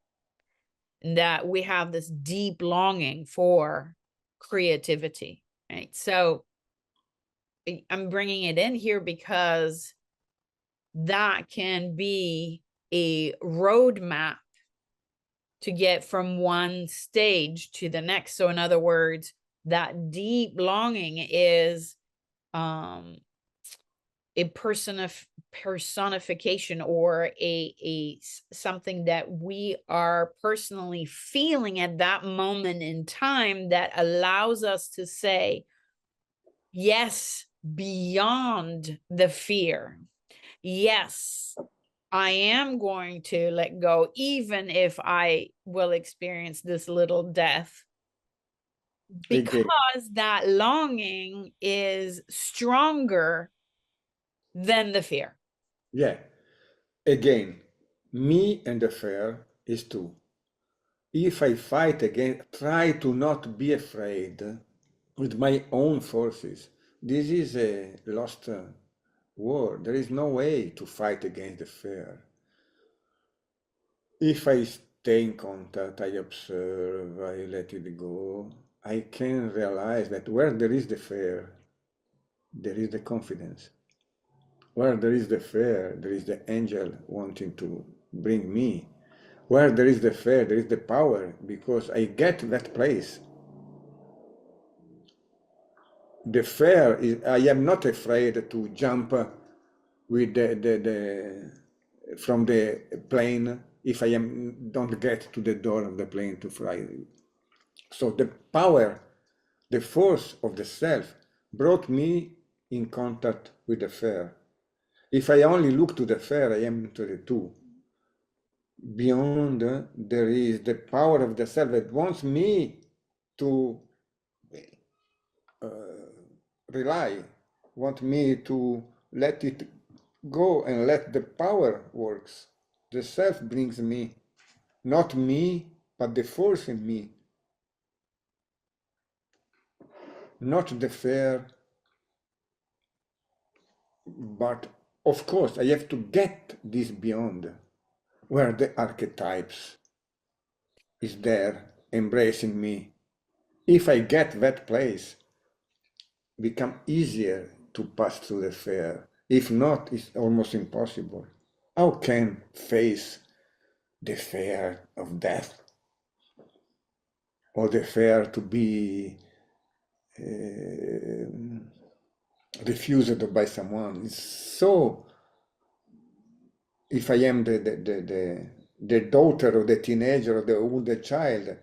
S1: that we have this deep longing for creativity, right? So I'm bringing it in here because that can be a roadmap to get from one stage to the next. So in other words, that deep longing is a personification or a something that we are personally feeling at that moment in time that allows us to say yes beyond the fear. Yes, I am going to let go, even if I will experience this little death,
S2: Again,
S1: because that longing is stronger than the fear.
S2: yeah. Again, me and the fear is two. If I fight again, try to not be afraid with my own forces. This is a lost war. There is no way to fight against the fear. If I stay in contact, I observe, I let it go, I can realize that where there is the fear, there is the confidence. Where there is the fear, there is the angel wanting to bring me. Where there is the fear, there is the power, because I get that place. The fear is, I am not afraid to jump with from the plane if I don't get to the door of the plane to fly. So the power, the force of the self brought me in contact with the fear. If I only look to the fear, I am into the two. Beyond, there is the power of the self that wants me to uh, rely, want me to let it go and let the power works. The self brings me, not me, but the force in me, not the fear, but of course I have to get this beyond, where the archetypes is there embracing me. If I get that place, become easier to pass through the fear. If not, it's almost impossible. How can face the fear of death or the fear to be refused by someone? It's so. If I am the daughter of the teenager or the older child,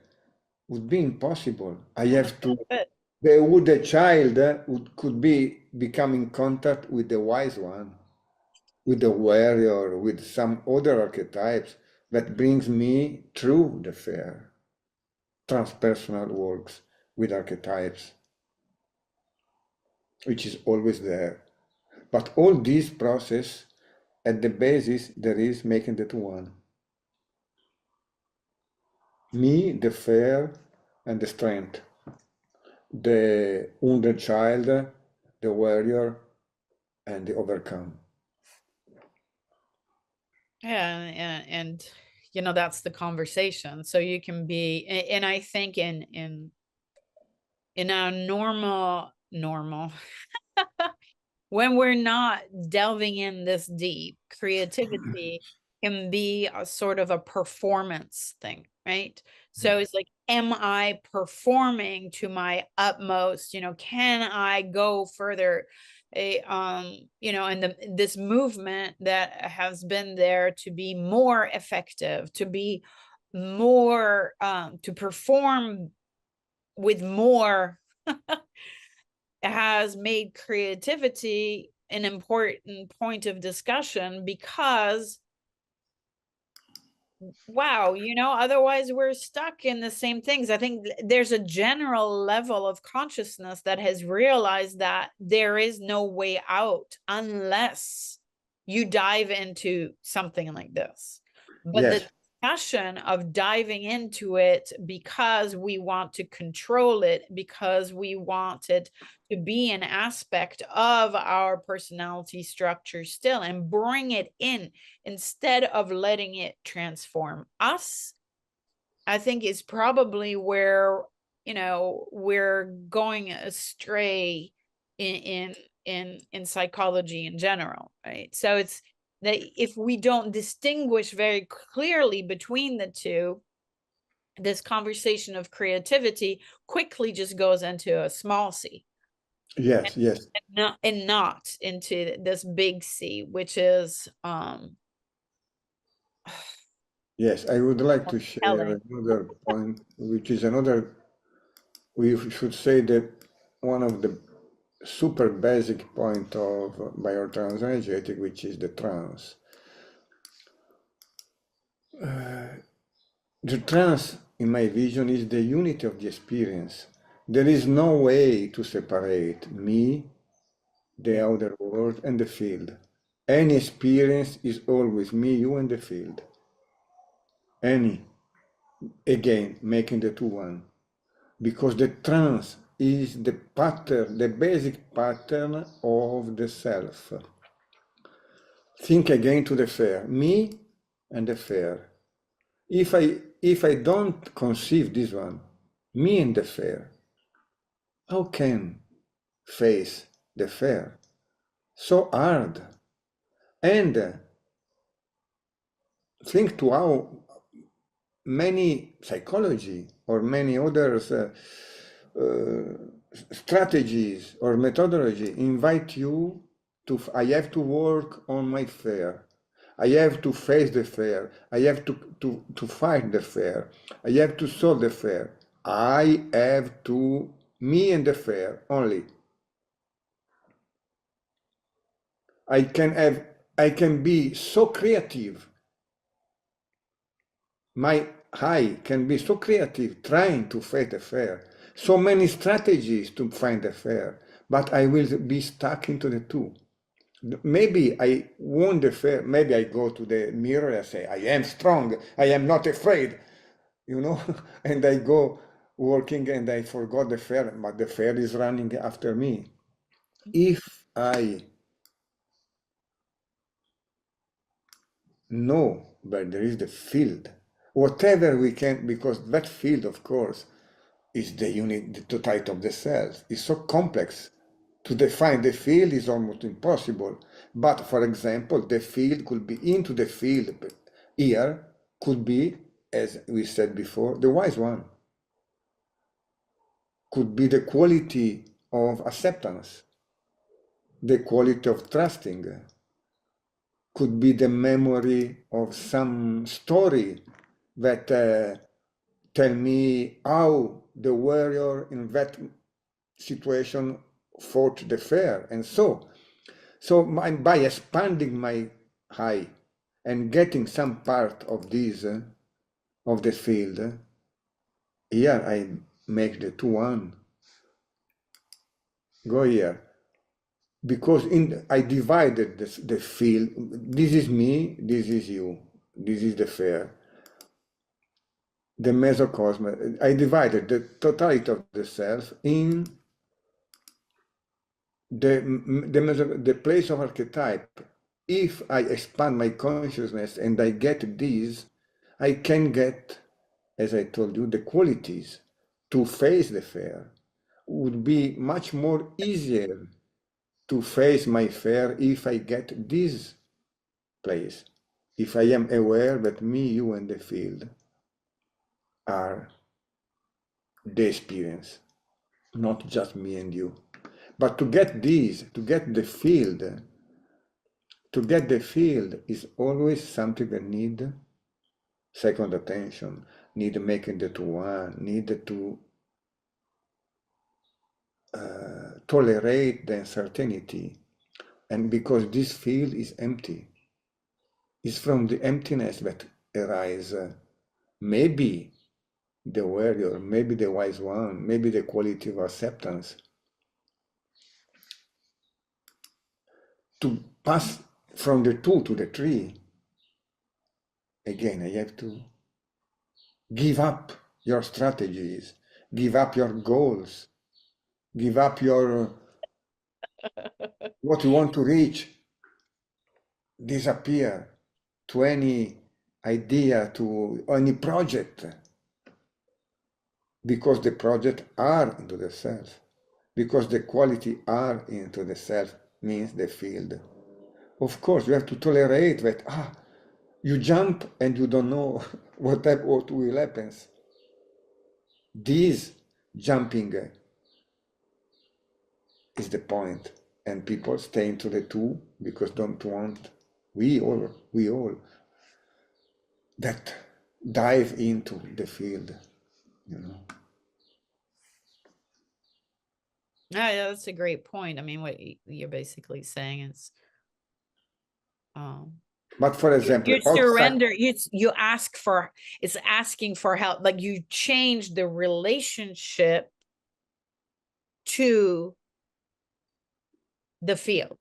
S2: would be impossible. I have to. The older child could be become in contact with the wise one, with the warrior, with some other archetypes that brings me through the fear. Transpersonal works with archetypes, which is always there. But all this process, at the basis, there is making that one. Me, the fear, and the strength. The wounded child, the warrior, and the overcome.
S1: Yeah, and you know, that's the conversation. So you can be, and I think in our normal when we're not delving in this deep, creativity can be a sort of a performance thing, right? So it's like, am I performing to my utmost? You know, can I go further? You know, and this movement that has been there to be more effective, to be more, to perform with more has made creativity an important point of discussion because wow, you know, otherwise we're stuck in the same things. I think there's a general level of consciousness that has realized that there is no way out unless you dive into something like this. But the
S2: Yes,
S1: discussion of diving into it because we want to control it, because we want it to be an aspect of our personality structure still and bring it in instead of letting it transform us, I think is probably where, we're going astray in psychology in general, right? So it's that if we don't distinguish very clearly between the two, this conversation of creativity quickly just goes into a small c,
S2: Yes, yes,
S1: and not into this big C, which is
S2: yes. I would like to
S1: telling.
S2: share another point, which is another, we should say that one of the super basic point of biotransenergetic, which is the trance. The trance, in my vision, is the unity of the experience. There is no way to separate me, the outer world, and the field. Any experience is always me, you, and the field. Any. Again, making the two one. Because the trance is the pattern, the basic pattern of the self. Think again to the fair, me and the fair. If I don't conceive this one, me and the fair, how can face the fair? So hard. And think to how many psychology or many others strategies or methodology invite you to, I have to work on my fear. I have to face the fear. I have to fight the fear. I have to solve the fear. I have to, me and the fear only. I can be so creative. My eye can be so creative trying to fight the fear. So many strategies to find the fear, but I will be stuck into the two. Maybe I won the fear. Maybe I go to the mirror and say, I am strong. I am not afraid, you know, and I go working and I forgot the fear, but the fear is running after me. If I know, but there is the field, whatever we can, because that field, of course, is the unit, the totality of the cells. It's so complex. To define the field is almost impossible. But for example, the field could be into the field here, could be, as we said before, the wise one. Could be the quality of acceptance, the quality of trusting, could be the memory of some story that tell me how the warrior in that situation fought the fair, and so by expanding my eye and getting some part of this of the field, here I make the two one. Go here because I divided the field. This is me, this is you, this is the fair, the mesocosm. I divided the totality of the self in the place of archetype. If I expand my consciousness and I get these, I can get, as I told you, the qualities to face the fear. Would be much more easier to face my fear if I get this place. If I am aware that me, you, and the field are the experience, not just me and you. But to get these, to get the field is always something that need second attention, need making the two one, need to tolerate the uncertainty. And because this field is empty, it's from the emptiness that arises maybe the warrior, maybe the wise one, maybe the quality of acceptance. To pass from the two to the three, again, I have to give up your strategies, give up your goals, give up your what you want to reach, disappear to any idea, to any project. because the project are into the self, because the quality are into the self means the field. Of course, you have to tolerate that, you jump and you don't know what will happen. This jumping is the point, and people stay into the two because don't want, we all that dive into the field, you know.
S1: Yeah, that's a great point. I mean, what you're basically saying is, um,
S2: But for example,
S1: you
S2: outside,
S1: surrender, you ask for, it's asking for help. Like you change the relationship to the field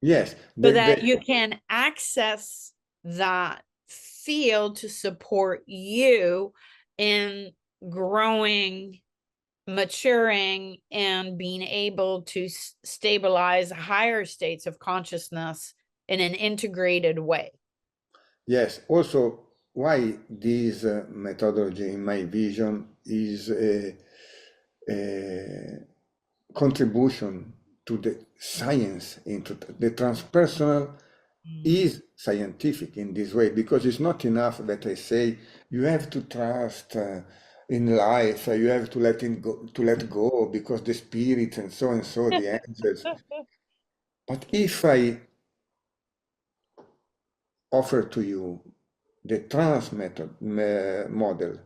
S2: yes,
S1: so that you can access that field to support you in growing, maturing, and being able to stabilize higher states of consciousness in an integrated way.
S2: yes, also why this methodology, in my vision, is a contribution to the science, into the transpersonal is scientific in this way, because it's not enough that I say you have to trust in life, you have to let go because the spirit and so, the angels. But if I offer to you the trans model,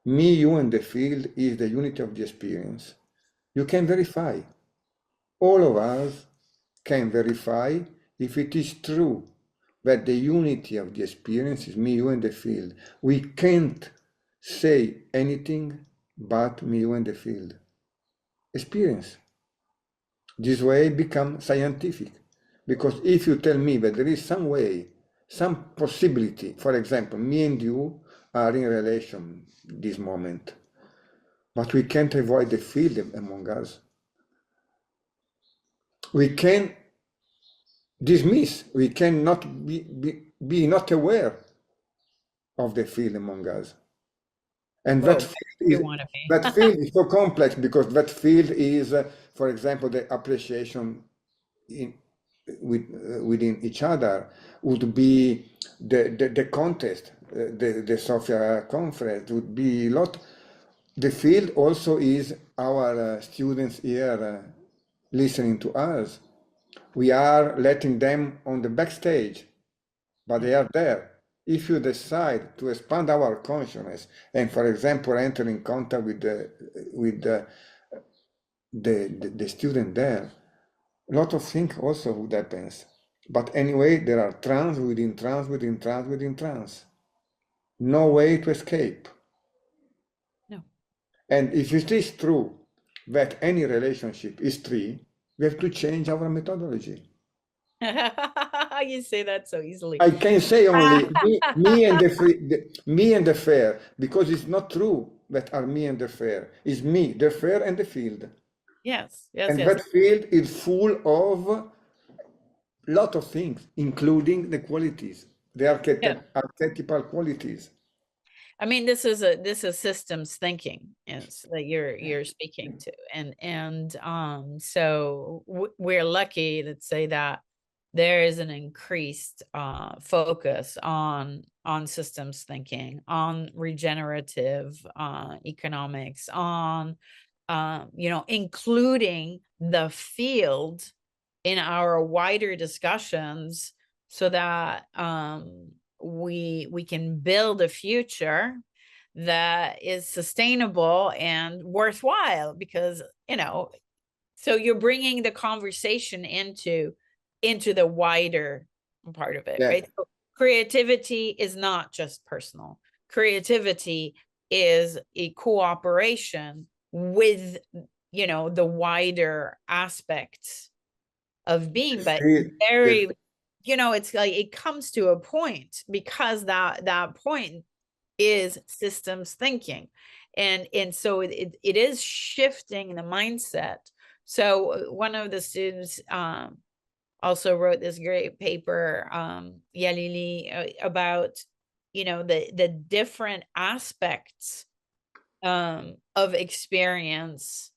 S2: me, you, and the field is the unity of the experience, you can verify. All of us can verify if it is true that the unity of the experience is me, you, and the field. We can't say anything but me, you, and the field. Experience. This way become scientific. Because if you tell me that there is some way, some possibility, for example, me and you are in relation this moment, but we can't avoid the field among us. We can dismiss, we cannot be not aware of the field among us. And
S1: Well, you want to be.
S2: that field is so complex because that field is, for example, the appreciation in, within each other would be the contest, the Sofia conference would be a lot. The field also is our students here listening to us. We are letting them on the backstage, but they are there. If you decide to expand our consciousness and, for example, enter in contact with the student there, a lot of things also would happen. But anyway, there are trans within trans within trans within trans. No way to escape.
S1: No.
S2: And if it is true that any relationship is three, we have to change our methodology.
S1: You say that so easily.
S2: I can say only me and the fair, because it's not true that are me and the fair. It's me, the fair, and the field.
S1: Yes, yes,
S2: And
S1: yes.
S2: that field is full of lot of things, including the qualities, the
S1: Yeah.
S2: archetypal qualities.
S1: I mean, this is systems thinking is that you're speaking to, and so we're lucky, let's say, that there is an increased focus on systems thinking, on regenerative economics, on including the field in our wider discussions so that we can build a future that is sustainable and worthwhile, because so you're bringing the conversation into the wider part of it,
S2: Yeah,
S1: right? So creativity is not just personal. Creativity is a cooperation with the wider aspects of being, but
S2: field,
S1: very, it's like it comes to a point, because that point is systems thinking, and so it is shifting the mindset. So one of the students also wrote this great paper, Yalili, about the different aspects of experience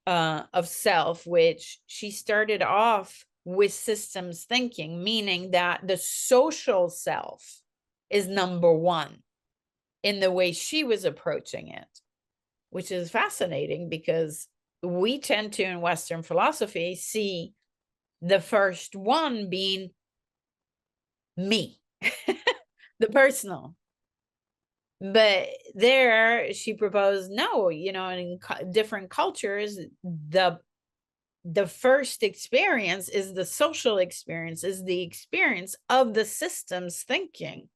S1: of self, which she started off with systems thinking, meaning that the social self is number one in the way she was approaching it, which is fascinating because we tend to, in Western philosophy, see the first one being me, the personal. But there she proposed, no, in different cultures, the first experience is the social experience, is the experience of the systems thinking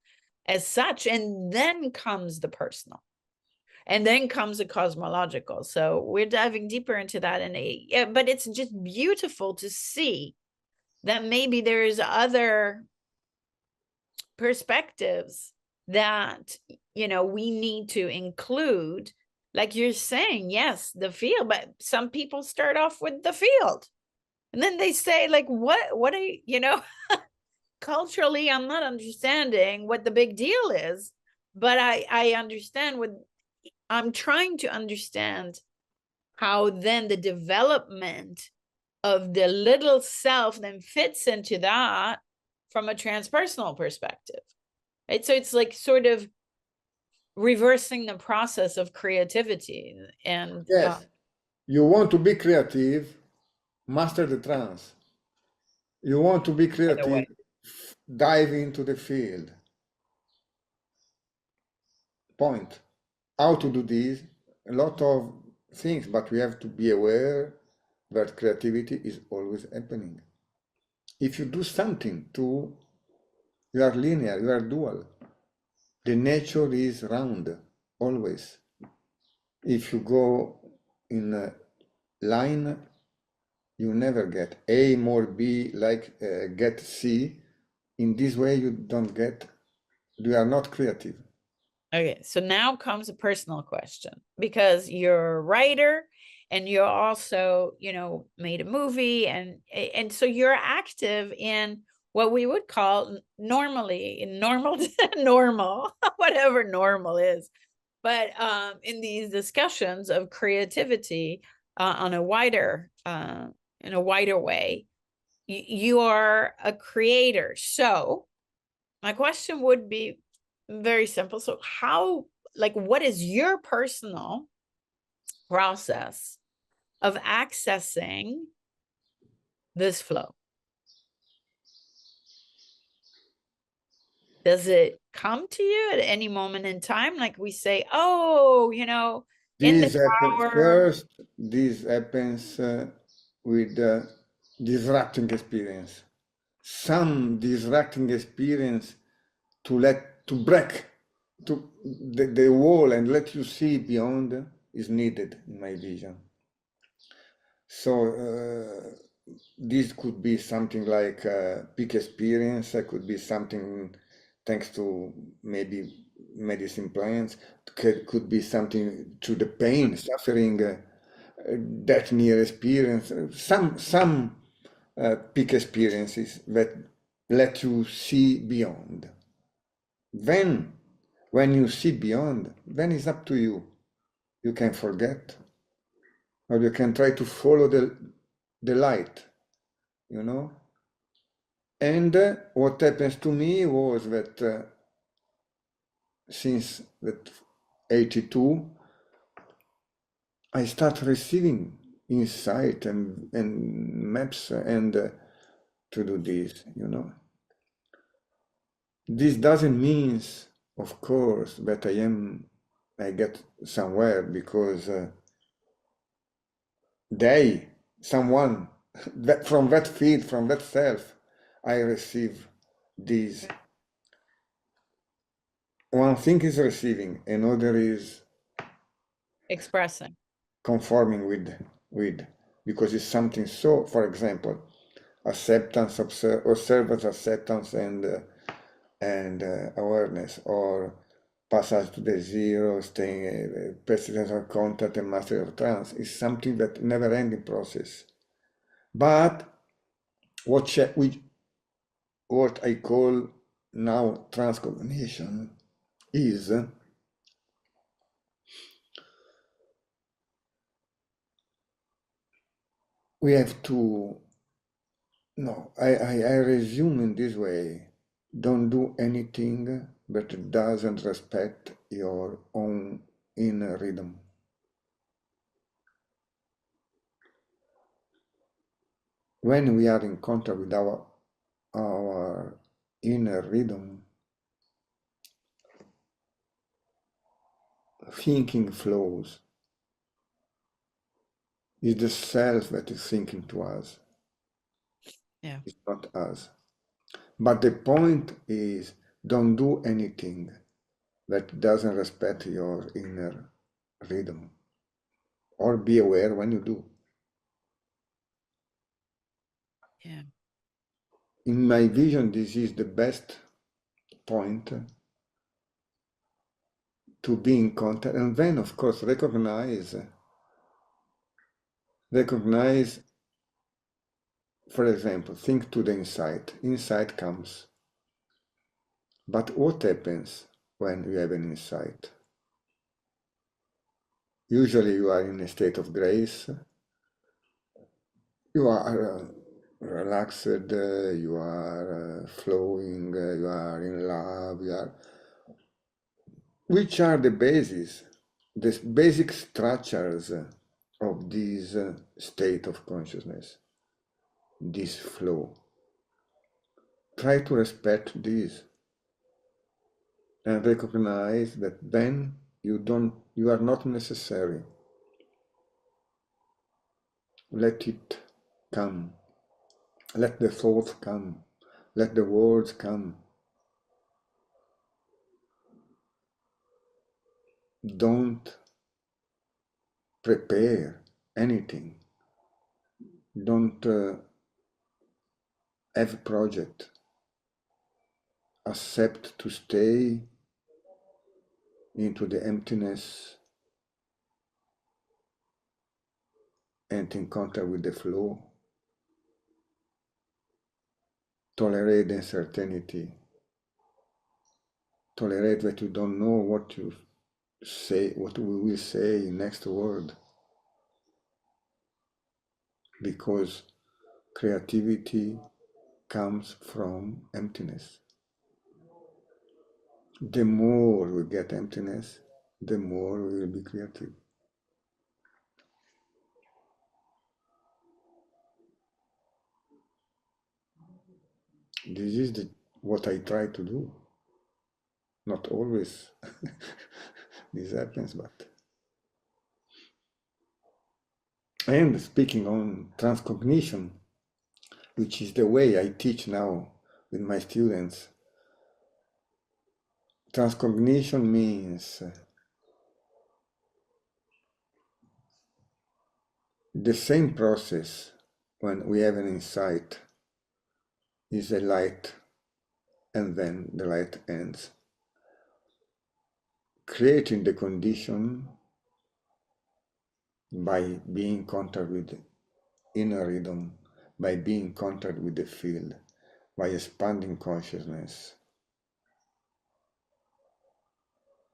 S1: as such, and then comes the personal, and then comes the cosmological. So we're diving deeper into that, and yeah, but it's just beautiful to see that maybe there's other perspectives that we need to include, like you're saying. Yes, the field, but some people start off with the field and then they say, like, what are culturally, I'm not understanding what the big deal is, but I understand what I'm trying to understand, how then the development of the little self then fits into that from a transpersonal perspective. Right? So it's like sort of reversing the process of creativity. And
S2: Yes, you want to be creative, master the trance. You want to be
S1: by the
S2: creative,
S1: way,
S2: dive into the field. Point. How to do this? A lot of things, but we have to be aware that creativity is always happening. If you do something to, you are linear, you are dual. The nature is round, always. If you go in a line, you never get A more B like get C. In this way, you are not creative.
S1: okay, so now comes a personal question, because you're a writer and you're also, made a movie, and so you're active in what we would call normally in normal normal, whatever normal is, but in these discussions of creativity on a wider in a wider way, you are a creator. So my question would be very simple. So how, like, what is your personal process of accessing this flow? Does it come to you at any moment in time? Like we say, oh, in the
S2: This happens
S1: shower.
S2: first. This happens with disrupting experience. Some disrupting experience to break the wall and let you see beyond is needed in my vision. So this could be something like peak experience. It could be something thanks to maybe medicine plants. Could be something to the pain, suffering, that near experience. Some peak experiences that let you see beyond. Then, when you see beyond, then it's up to you. You can forget, or you can try to follow the light, you know. And what happens to me was that since that 82, I start receiving insight and maps and to do this, you know. This doesn't mean, of course, that I get somewhere because someone that from that field, from that self, I receive these. One thing is receiving, another is
S1: Expressing.
S2: conforming with because it's something so, for example, acceptance, observance, acceptance, and awareness, or passage to the zero, staying persistence of contact and mastery of trance is something that never-ending process. But what I call now transcognition is we have to, no, I resume in this way. Don't do anything that doesn't respect your own inner rhythm. When we are in contact with our inner rhythm, thinking flows. It's the self that is thinking to us.
S1: Yeah.
S2: It's not us. But the point is, don't do anything that doesn't respect your inner rhythm, or be aware when you do.
S1: Yeah.
S2: In my vision, this is the best point to be in contact, and then, of course, recognize, for example, think to the insight. Insight comes. But what happens when you have an insight? Usually you are in a state of grace, you are relaxed, you are flowing, you are in love, which are the basis, the basic structures of this state of consciousness, this flow. Try to respect this and recognize that then you are not necessary. Let it come. Let the thoughts come. Let the words come. Don't prepare anything. Don't have a project. Accept to stay into the emptiness and in contact with the flow. Tolerate the uncertainty. Tolerate that you don't know what you say, what we will say next word. Because creativity comes from emptiness. The more we get emptiness, the more we will be creative. This is what I try to do. Not always this happens, but. And speaking on transcognition, which is the way I teach now with my students, transcognition means the same process when we have an insight is a light and then the light ends. Creating the condition by being in contact with inner rhythm, by being in contact with the field, by expanding consciousness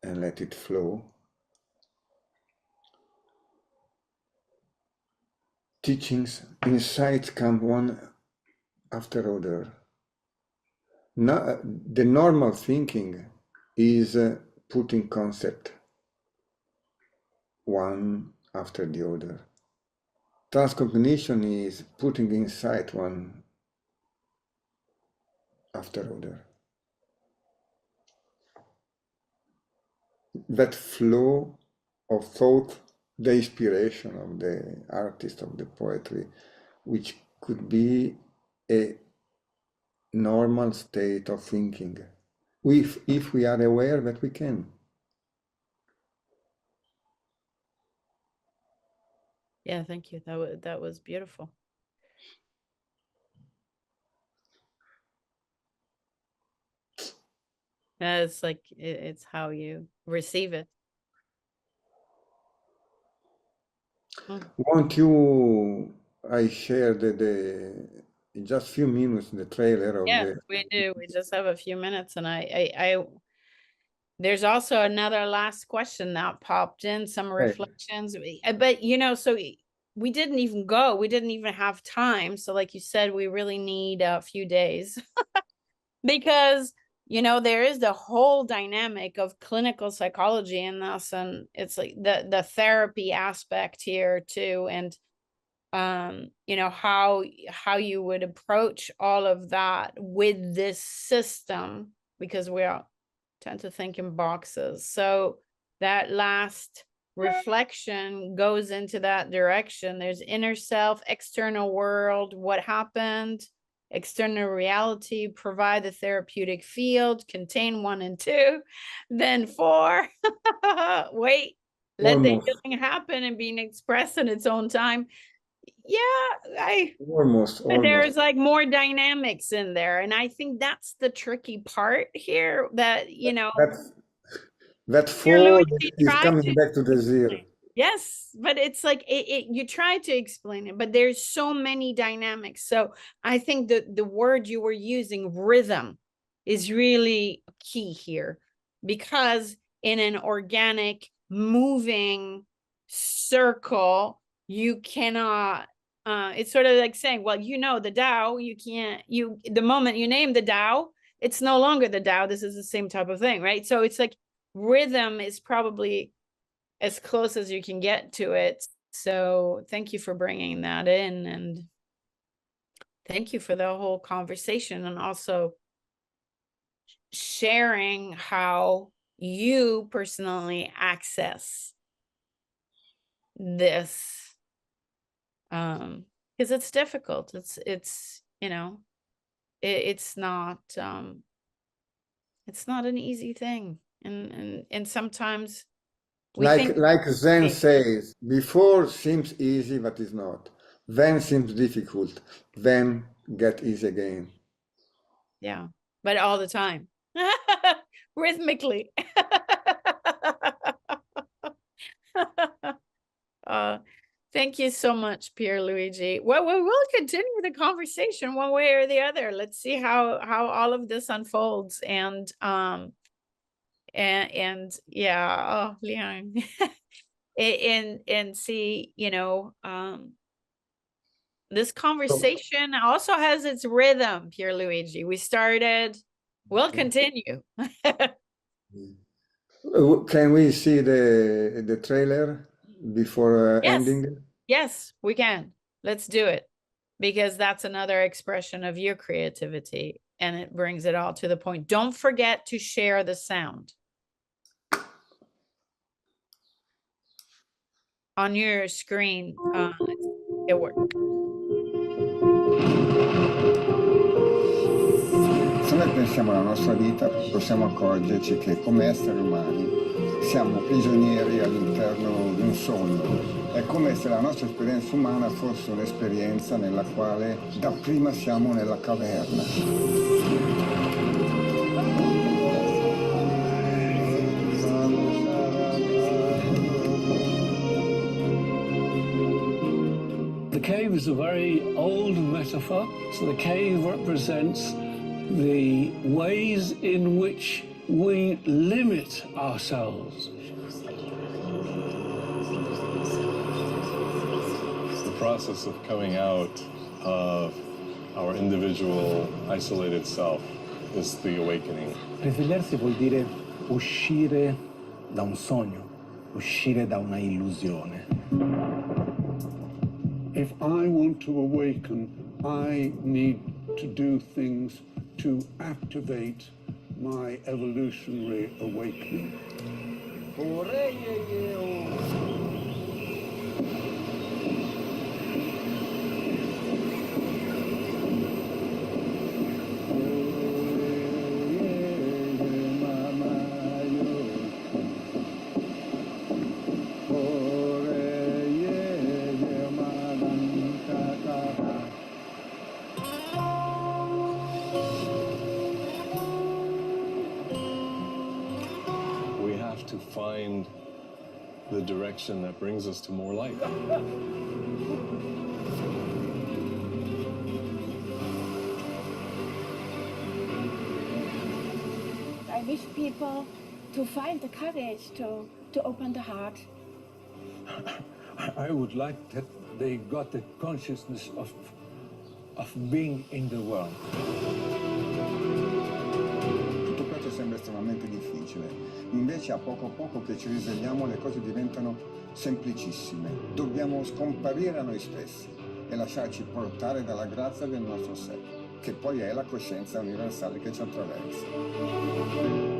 S2: and let it flow. Teachings, insights come one after other. Now, the normal thinking is putting concept one after the other. Transcognition is putting insight one after other. That flow of thought, the inspiration of the artist, of the poetry, which could be a normal state of thinking, if we are aware that we can.
S1: Yeah, thank you. That was beautiful. It's like it's how you receive it. Mm.
S2: Want you, I share in just few minutes the trailer of
S1: Yeah,
S2: the.
S1: we do. We just have a few minutes, and there's also another last question that popped in, some
S2: Hey,
S1: reflections. But you know, so we didn't even go. We didn't even have time. So like you said, we really need a few days because, you know, there is the whole dynamic of clinical psychology in this, and it's like the therapy aspect here too. And you know, how you would approach all of that with this system, because we all tend to think in boxes. So that last reflection goes into that direction. There's inner self, external world, what happened, external reality, provide the therapeutic field, contain 1 and 2, then 4. Wait, let the
S2: Almost,
S1: healing happen and being expressed in its own time. Yeah,
S2: almost.
S1: there's like more dynamics in there, and I think that's the tricky part here, that, you know,
S2: That that
S1: Pier
S2: four
S1: Luigi
S2: is
S1: tried
S2: coming
S1: to
S2: back to the zero.
S1: explain. Yes, but it's like you try to explain it, but there's so many dynamics. So I think the word you were using, rhythm, is really key here, because in an organic, moving circle, you cannot. It's sort of like saying, well, you know, the Tao, you can't. The moment you name the Tao, it's no longer the Tao. This is the same type of thing, right? So it's like rhythm is probably as close as you can get to it. So thank you for bringing that in, and thank you for the whole conversation, and also sharing how you personally access this, because it's difficult. It's you know, it's not an easy thing, and sometimes we think,
S2: Like Zen
S1: hey,
S2: says, before seems easy, but is not. Then seems difficult, then get easy again.
S1: yeah, but all the time, rhythmically. uh, thank you so much, Pier Luigi. Well, we will continue the conversation one way or the other. Let's see how all of this unfolds, and yeah, oh, Leon, and see, you know, this
S2: So,
S1: conversation also has its rhythm, Pier Luigi. We started, we'll continue.
S2: can we see the trailer before
S1: Yes,
S2: ending?
S1: yes, we can. Let's do it, because that's another expression of your creativity, and it brings it all to the point. Don't forget to share the sound on your screen. It worked.
S2: Se noi pensiamo alla nostra vita, possiamo accorgerci che come esseri umani siamo prigionieri all'interno di un sogno. È come se la nostra esperienza umana fosse un'esperienza nella quale dapprima siamo nella caverna.
S3: The cave is a very old metaphor. So the cave represents the ways in which we limit ourselves.
S4: The process of coming out of our individual isolated self is the awakening.
S5: Risvegliarsi vuol dire uscire da un sogno, uscire da una illusione.
S6: If I want to awaken, I need to do things to activate my evolutionary awakening.
S4: We have to find the direction that brings us to more light.
S7: I wish people to find the courage to open the heart.
S6: I would like that they got the consciousness of being in the world.
S2: Tutto questo sembra estremamente difficile, invece a poco che ci risvegliamo le cose diventano semplicissime. Dobbiamo scomparire a noi stessi e lasciarci portare dalla grazia del nostro sé, che poi è la coscienza universale che ci attraversa.